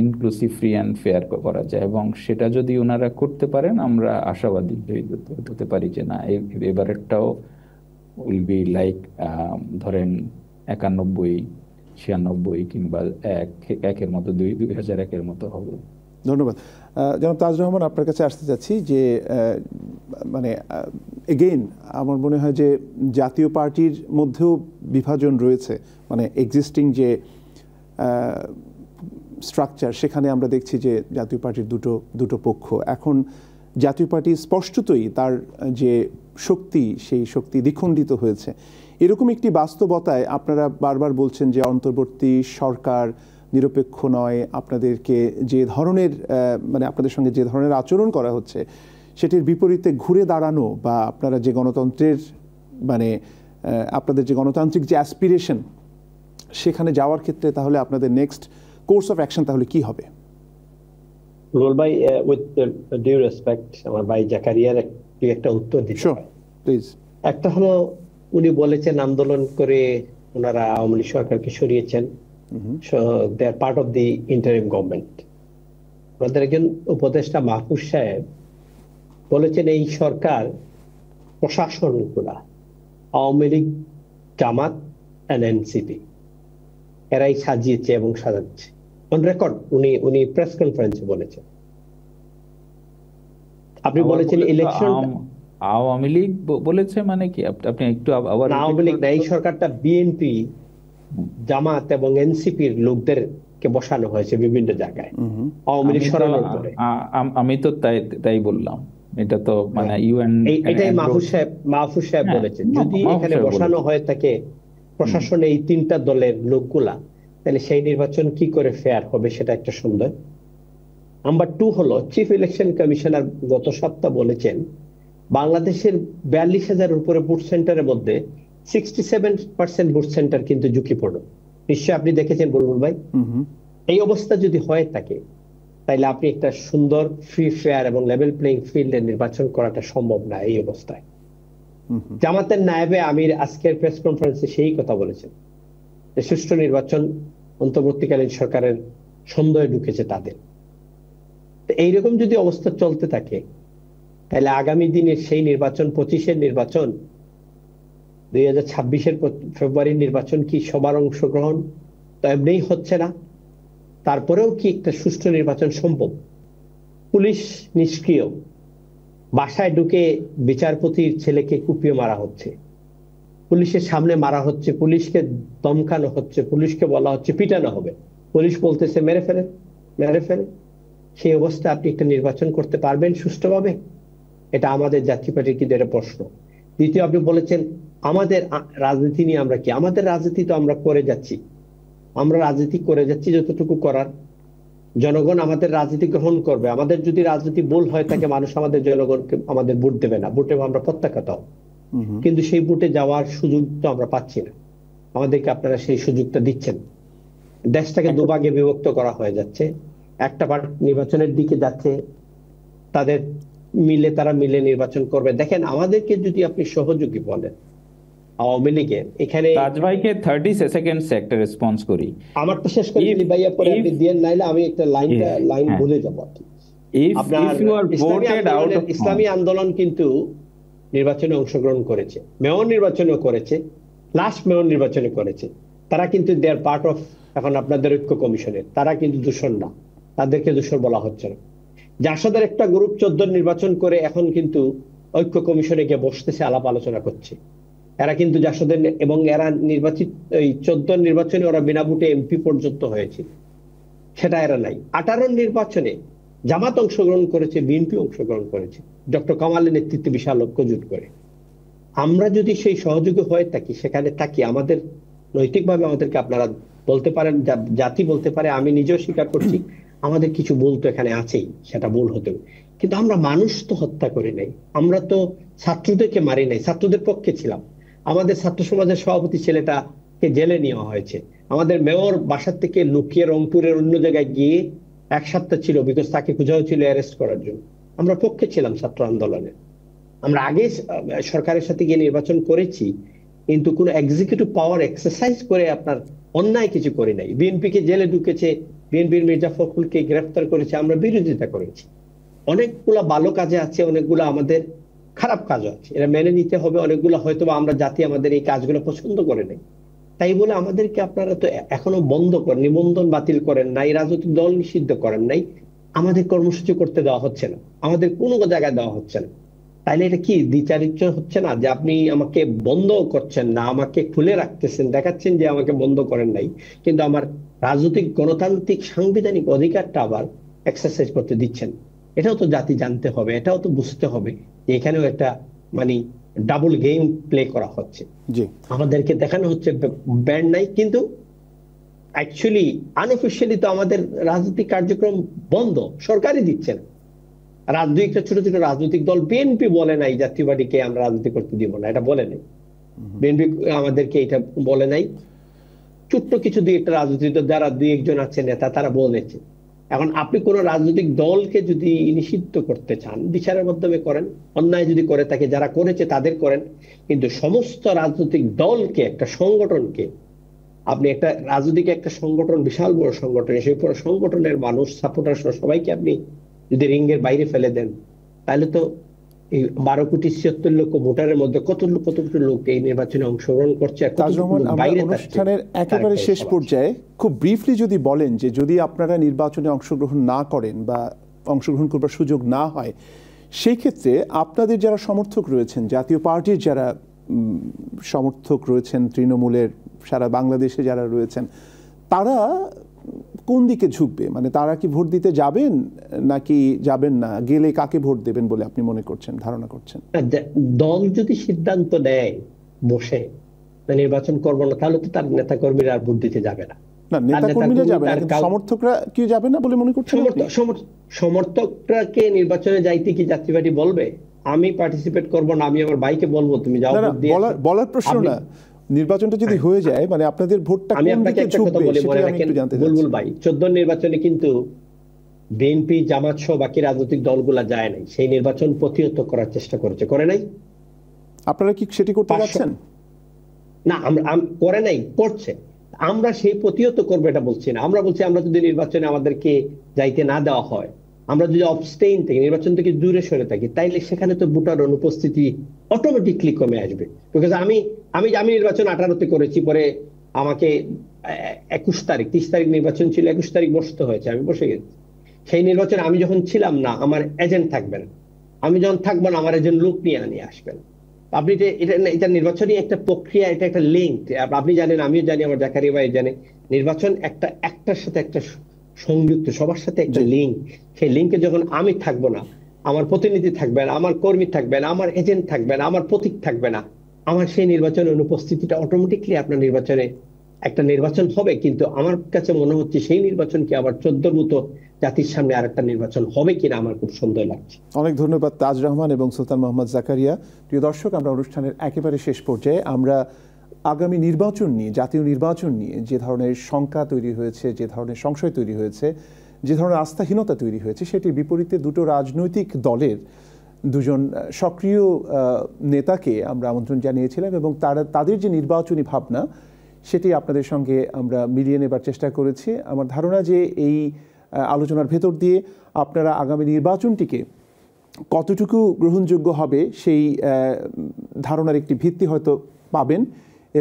Speaker 2: ইনক্লুসিভ, ফ্রি অ্যান্ড ফেয়ার করা যায়, এবং সেটা যদি ওনারা করতে পারেন আমরা আশাবাদী হতে পারি যে না, এবারেরটাও উইল বি লাইক ধরেন 91, 96 কিংবা একের মতো 2001-এর মতো হবে।
Speaker 1: ধন্যবাদ। জনাব তাজ রহমান, আপনার কাছে আসতে চাচ্ছি যে মানে এগেইন আমার মনে হয় যে জাতীয় পার্টির মধ্যেও বিভাজন রয়েছে, মানে এক্সিস্টিং যে স্ট্রাকচার, সেখানে আমরা দেখছি যে জাতীয় পার্টির দুটো পক্ষ। এখন জাতীয় পার্টি স্পষ্টতই তার যে শক্তি, সেই শক্তি দ্বিখণ্ডিত হয়েছে। এরকম একটি বাস্তবতায় আপনারা বারবার বলছেন যে অন্তর্বর্তী সরকার নিরপেক্ষ নয়, আপনাদেরকে যে ধরনের মানে আপনাদের সঙ্গে যে ধরনের আচরণ করা হচ্ছে সেটির বিপরীতে ঘুরে দাঁড়ানো, বা আপনারা যে গণতন্ত্রের মানে আপনাদের যে গণতান্ত্রিক যে অ্যাসপিরেশন, সেখানে যাওয়ার ক্ষেত্রে তাহলে আপনাদের নেক্সট কোর্স অফ অ্যাকশন তাহলে কি হবে?
Speaker 3: রুল ভাই, উইথ ডিউ রেসপেক্ট, আমার ভাই জাকারিয়ার একটা উত্তর দিতে হয়
Speaker 1: প্লিজ।
Speaker 3: একটা হলো, উনি বলেছেন আন্দোলন করে ওনারা আওয়ামী লীগ সরকারকে সরিয়েছেন, they are part of the interim government. আমাদের একজন উপদেষ্টা মাহফুজ সাহেব বলেছেন এই সরকার প্রশাসনগুলা আওয়ামী লীগ, জামাত এন্ড এনসিপি এরাই সাজিয়েছে এবং সাজাচ্ছে। অন রেকর্ড উনি প্রেস কনফারেন্সে বলেছেন। আপনি বলেছেন ইলেকশন
Speaker 2: আওয়ামী লীগ বলেছে মানে কি? আপনি একটু আবার।
Speaker 3: আওয়ামী লীগ না, এই সরকারটা বিএনপি, জামাত এবং এনসিপির লোকদেরকে বসানো হয়েছে বিভিন্ন জায়গায় আওয়ামী লীগ সরানোর পরে।
Speaker 2: আমি তো তাই বললাম, এটা তো মানে
Speaker 3: এটাই মাহফুজ সাহেব বলেছেন। যদি এখানে বসানো হয় থাকে প্রশাসনে এই তিনটা দলের লোকগুলা, তাহলে সেই নির্বাচন কি করে ফেয়ার হবে সেটা একটা সুন্দর। নাম্বার 2 হলো, চিফ ইলেকশন কমিশনার গত সপ্তাহ বলেছেন বাংলাদেশের 42,000-এর উপরে বুথ সেন্টারের মধ্যে 67% বুথ সেন্টার কিন্তু ঝুঁকিপূর্ণ। নিশ্চয়ই আপনি দেখেছেন বুলবুল ভাই। এই অবস্থা যদি হয়ে থাকে তাহলে আপনি একটা সুন্দর, ফ্রি, ফেয়ার এবং লেভেল প্লেইং ফিল্ডে নির্বাচন করাটা সম্ভব না এই অবস্থায়। জামাতের নায়েবে আমির আজকের প্রেস কনফারেন্সে সেই কথা বলেছেন যে সুষ্ঠু নির্বাচন অন্তর্বর্তীকালীন সরকারের সন্দেহে ঢুকেছে তাদের। এইরকম যদি অবস্থা চলতে থাকে তাহলে আগামী দিনের সেই নির্বাচন, 25-এর নির্বাচন, 2026-এর ফেব্রুয়ারির নির্বাচন কি সবার অংশগ্রহণ তো এমনিই হচ্ছে না, তারপরেও কি একটা সুষ্ঠু নির্বাচন সম্ভব? পুলিশ নিষ্ক্রিয়, বাসায় ঢুকে বিচারপতির ছেলেকে কুপিয়ে মারা হচ্ছে, পুলিশের সামনে মারা হচ্ছে, পুলিশকে ধমকানো হচ্ছে, পুলিশকে বলা হচ্ছে পিটানো হবে, পুলিশ বলতেছে মেরে ফেলে। সেই অবস্থা আপনি একটা নির্বাচন করতে পারবেন সুষ্ঠুভাবে? এটা আমাদের জাতীয় পার্টির কিন্তু এটা প্রশ্ন। দ্বিতীয়, আপনি বলেছেন আমাদের রাজনীতি নিয়ে আমরা কি, আমাদের রাজনীতি তো আমরা করে যাচ্ছি, আমরা রাজনীতি করে যাচ্ছি যতটুকু করার। জনগণ আমাদের রাজনীতি গ্রহণ করবে। আমাদের যদি রাজনীতি ভুল হয় থাকে, মানুষ আমাদের জনগণকে আমাদের ভোট দেবে না, ভোটে আমরা প্রত্যাখ্যাত হব। কিন্তু সেই ভোটে যাওয়ার সুযোগ তো আমরা পাচ্ছি না, আমাদেরকে আপনারা সেই সুযোগটা দিচ্ছেন। দেশটাকে দুভাগে বিভক্ত করা হয়ে যাচ্ছে, একটা পার্ট নির্বাচনের দিকে যাচ্ছে, তারা মিলে নির্বাচন করবে। দেখেন, আমাদেরকে যদি আপনি সহযোগী বলেন আওয়ামী লীগের, এখানে
Speaker 2: তাজ ভাইকে 30 সেকেন্ড একটা রেসপন্স করি।
Speaker 3: আমারটা শেষ করে দিলি ভাইয়া, পরে আপনি দিয়ে নাইলে আমি একটা লাইন ভুলে যাব। আপনার ইসলামী আন্দোলন কিন্তু নির্বাচনে অংশগ্রহণ করেছে, মেয়র নির্বাচনেও করেছে, লাস্ট মেয়র নির্বাচনে করেছে। তারা কিন্তু দে আর পার্ট অফ এখন আপনাদের ঐক্য কমিশনের, তারা কিন্তু দূষণ না, তাদেরকে দূষণ বলা হচ্ছে না। জাসদের একটা গ্রুপ 14 নির্বাচন করে এখন কিন্তু ঐক্য কমিশনে গিয়ে বসতেছে, আলাপ আলোচনা করছে। এরা কিন্তু জাসদের, এবং এরা নির্বাচিত এই 14 নির্বাচনে ওরা বিনা ভোটে এমপি পর্যন্ত হয়েছে, সেটা এরা নাই। 18 নির্বাচনে জামাত অংশগ্রহণ করেছে, বিএনপি অংশগ্রহণ করেছে, ডক্টর কামালের নেতৃত্বে বিশাল ঐক্য জোট করে। আমরা যদি সেই সহযোগী হয়ে থাকি, সেখানে থাকি, আমাদের নৈতিকভাবে আমাদেরকে আপনারা বলতে পারেন, জাতি বলতে পারে, আমি নিজেও স্বীকার করছি আমাদের কিছু ভুল তো এখানে আছেই, সেটা ভুল হতেও। কিন্তু আমরা মানুষ তো হত্যা করি নাই, আমরা তো ছাত্রদেরকে মারি নাই, ছাত্রদের পক্ষে ছিলাম। আমাদের ছাত্র সমাজের সভাপতি ছেলেটাকে জেলে নেওয়া হয়েছে, আমাদের মেয়র বাসার থেকে লুকিয়ে রংপুরের অন্য জায়গায় গিয়ে 1 সপ্তাহ ছিল, বিকজ তাকে খোঁজা হয়েছিল অ্যারেস্ট করার জন্য। আমরা পক্ষে ছিলাম ছাত্র আন্দোলনের। আমরা আগে সরকারের সাথে গিয়ে নির্বাচন করেছি, কিন্তু কোনো এক্সিকিউটিভ পাওয়ার এক্সারসাইজ করে আপনার অন্যায় কিছু করি নাই। বিএনপিকে জেলে ঢুকেছে, বিএনপির মির্জা ফখরুলকে গ্রেফতার করেছে, আমরা বিরোধিতা করেছি। অনেকগুলা ভালো কাজে আছে, অনেকগুলো আমাদের খারাপ কাজও আছে, এটা মেনে নিতে হবে। অনেকগুলো হয়তো আমরা জাতি আমাদের এই কাজগুলো পছন্দ করে নাই, তাই বলে আমাদেরকে আপনারা তো এখনো বন্ধ করেন, নিবন্ধন বাতিল করেন নাই, রাজনৈতিক দল নিষিদ্ধ করেন নাই, আমাদের কর্মসূচি করতে দেওয়া হচ্ছে না, আমাদের কোনো জায়গায় দেওয়া হচ্ছে না। তাইলে এটা কি দ্বিচারিত্র হচ্ছে না, যে আপনি আমাকে বন্ধ করছেন না, আমাকে খুলে রাখতেছেন, দেখাচ্ছেন যে আমাকে বন্ধ করেন নাই, কিন্তু আমার রাজনৈতিক গণতান্ত্রিক সাংবিধানিক অধিকারটা আবার এক্সারসাইজ করতে দিচ্ছেন। এটাও তো জাতি জানতে হবে, এটাও তো বুঝতে হবে যে এখানেও একটা মানে ডাবল গেম প্লে করা হচ্ছে। আমাদেরকে দেখানো হচ্ছে ব্যান্ড নাই, কিন্তু অ্যাকচুয়ালি আনঅফিশিয়ালি তো আমাদের রাজনৈতিক কার্যক্রম বন্ধ, সরকারই দিচ্ছে না। রাজনৈতিক ছোট ছোট রাজনৈতিক দল, বিএনপি বলে নাই জাতীয় পার্টিকে আমরা রাজনীতি করতে দিব না, এটা বলে নাই। বিএনপি আমাদেরকে এটা বলে নাই। ছোট্ট কিছু দুই একটা রাজনৈতিক দল, যারা 2-1 জন আছে নেতা, তারা বলেছে। এখন আপনি কোন রাজনৈতিক দলকে যদি নিষিদ্ধ করতে চান, বিচারের মাধ্যমে করেন, অন্যায় যদি করে থাকে যারা করেছে তাদের করেন, কিন্তু সমস্ত রাজনৈতিক দলকে, একটা সংগঠনকে আপনি, একটা রাজনৈতিক একটা সংগঠন, বিশাল বড় সংগঠন, সেই পুরো সংগঠনের মানুষ, সাপোর্টার সবাইকে আপনি যদি রিঙ্গের বাইরে ফেলে দেন, তাহলে তো এই 12,76,00,000 ভোটারের মধ্যে কত কোটি লোক এই নির্বাচনে অংশগ্রহণ করছে।
Speaker 1: অনুষ্ঠানের একেবারে শেষ পর্যায়ে খুব ব্রিফলি যদি বলেন যে যদি আপনারা নির্বাচনে অংশগ্রহণ না করেন বা অংশগ্রহণ করবার সুযোগ না হয়, সেই ক্ষেত্রে আপনাদের যারা সমর্থক রয়েছেন, জাতীয় পার্টির যারা সমর্থক রয়েছেন, তৃণমূলের সারা বাংলাদেশে যারা রয়েছেন, তারা কোন দিকে ঝুঁকবে? মানে তারা কি ভোট দিতে যাবেন নাকি যাবেন না? গেলে কাকে ভোট দেবেন বলে আপনি মনে করছেন, ধারণা করছেন?
Speaker 3: দল যদি সিদ্ধান্ত নেয় বসে নির্বাচন করবো না, তাহলে তো তার নেতা কর্মীরা আর ভোট দিতে যাবে না।
Speaker 1: নেতা কর্মীরা যাবে না, কিন্তু সমর্থকরা কি যাবে না বলে মনে করছেন?
Speaker 3: সমর্থকরাকে নির্বাচনে যাইতে কি জাতীয় পার্টি বলবে আমি পার্টিসিপেট করবো না? আমি আমার ভাইকে বলবো তুমি যাও।
Speaker 1: বলার প্রশ্ন না, নির্বাচনটা যদি হয়ে যায়, মানে আপনাদের ভোটটা
Speaker 3: আমি আপনাকে একটা কথা বলি, মনে রাখেন বুলবুল ভাই, 14 নির্বাচনে কিন্তু বিএনপি, জামাত সহ বাকি রাজনৈতিক দলগুলা যায় নাই, সেই নির্বাচন প্রতিহত করার চেষ্টা করেছে, করে নাই?
Speaker 1: আপনারা কি সেটি করতে যাচ্ছেন?
Speaker 3: না, আমরা করে নাই, করছে। আমরা সেই প্রতিহত করবো এটা বলছি না, আমরা বলছি আমরা যদি নির্বাচনে আমাদেরকে যাইতে না দেওয়া হয়, আমরা যদি অবস্টেইন থেকে, নির্বাচন থেকে দূরে সরে থাকি, তাইলে সেখানে তো ভোটার অনুপস্থিতি অটোমেটিকলি কমে আসবে। বিকজ আমি নির্বাচন 18-তে করেছি, পরে আমাকে 21 তারিখ, 30 তারিখ নির্বাচন ছিল, 21 তারিখ বসতে হয়েছে, আমি বসে গেছি। সেই নির্বাচনে আমি যখন ছিলাম না, আমার এজেন্ট থাকবে না, আমি যখন থাকবো না, আমার এজেন্ট লোক নিয়ে আসবেন। আপনি এটা নির্বাচনী একটা প্রক্রিয়া, এটা একটা লিঙ্ক, আপনি জানেন, আমিও জানি, আমার জাকারিয়া ভাই জানে, নির্বাচন একটার সাথে একটা সংযুক্ত, সবার সাথে একটা লিঙ্ক। সেই লিঙ্কে যখন আমি থাকবো না, আমার প্রতিনিধি থাকবে না, আমার কর্মী থাকবে না, আমার এজেন্ট থাকবে না, আমার প্রতীক থাকবে না, আমার সেই নির্বাচনে অনুপস্থিতিটা অটোমেটিকলি আপনার নির্বাচনে একটা নির্বাচন হবে। কিন্তু আমার কাছে মনে হচ্ছে সেই নির্বাচন কি আবার 14 মতো জাতির সামনে আরেকটা নির্বাচন হবে কিনা আমার খুব সন্দেহ লাগছে।
Speaker 1: অনেক ধন্যবাদ তাজ রহমান এবং সুলতান মোহাম্মদ জাকারিয়া। প্রিয় দর্শক, আমরা অনুষ্ঠানের একেবারে শেষ পর্যায়ে আমরা আগামী নির্বাচন নিয়ে, জাতীয় নির্বাচন নিয়ে যে ধরনের শঙ্কা তৈরি হয়েছে, যে ধরনের সংশয় তৈরি হয়েছে, যে ধরনের আস্থাহীনতা তৈরি হয়েছে, সেটির বিপরীতে দুটো রাজনৈতিক দলের দুজন সক্রিয় নেতাকে আমরা আমন্ত্রণ জানিয়েছিলাম এবং তাদের যে নির্বাচনী ভাবনা সেটি আপনাদের সঙ্গে আমরা মিলিয়ে নেবার চেষ্টা করেছি। আমার ধারণা যে এই আলোচনার ভেতর দিয়ে আপনারা আগামী নির্বাচনটিকে কতটুকু গ্রহণযোগ্য হবে সেই ধারণার একটি ভিত্তি হয়তো পাবেন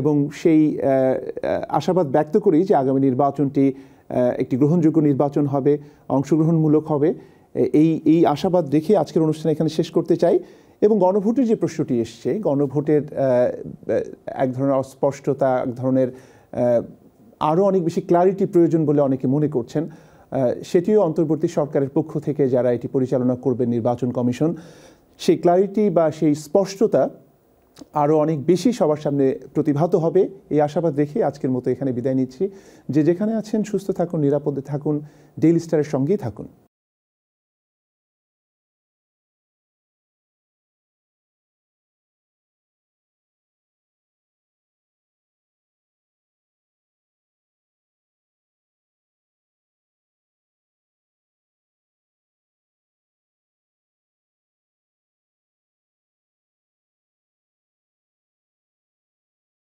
Speaker 1: এবং সেই আশাবাদ ব্যক্ত করি যে আগামী নির্বাচনটি একটি গ্রহণযোগ্য নির্বাচন হবে, অংশগ্রহণমূলক হবে, এই আশাবাদ রেখে আজকের অনুষ্ঠান এখানে শেষ করতে চাই। এবং গণভোটের যে প্রশ্নটি এসছে, গণভোটের এক ধরনের অস্পষ্টতা, এক ধরনের আরও অনেক বেশি ক্লারিটি প্রয়োজন বলে অনেকে মনে করছেন, সেটিও অন্তর্বর্তী সরকারের পক্ষ থেকে যারা এটি পরিচালনা করবেন, নির্বাচন কমিশন, সেই ক্লারিটি বা সেই স্পষ্টতা আরও অনেক বেশি সবার সামনে প্রতিভাত হবে এই আশাবাদ রেখে আজকের মতো এখানে বিদায় নিচ্ছি। যে যেখানে আছেন সুস্থ থাকুন, নিরাপদে থাকুন, ডেইলি স্টারের সঙ্গেই থাকুন।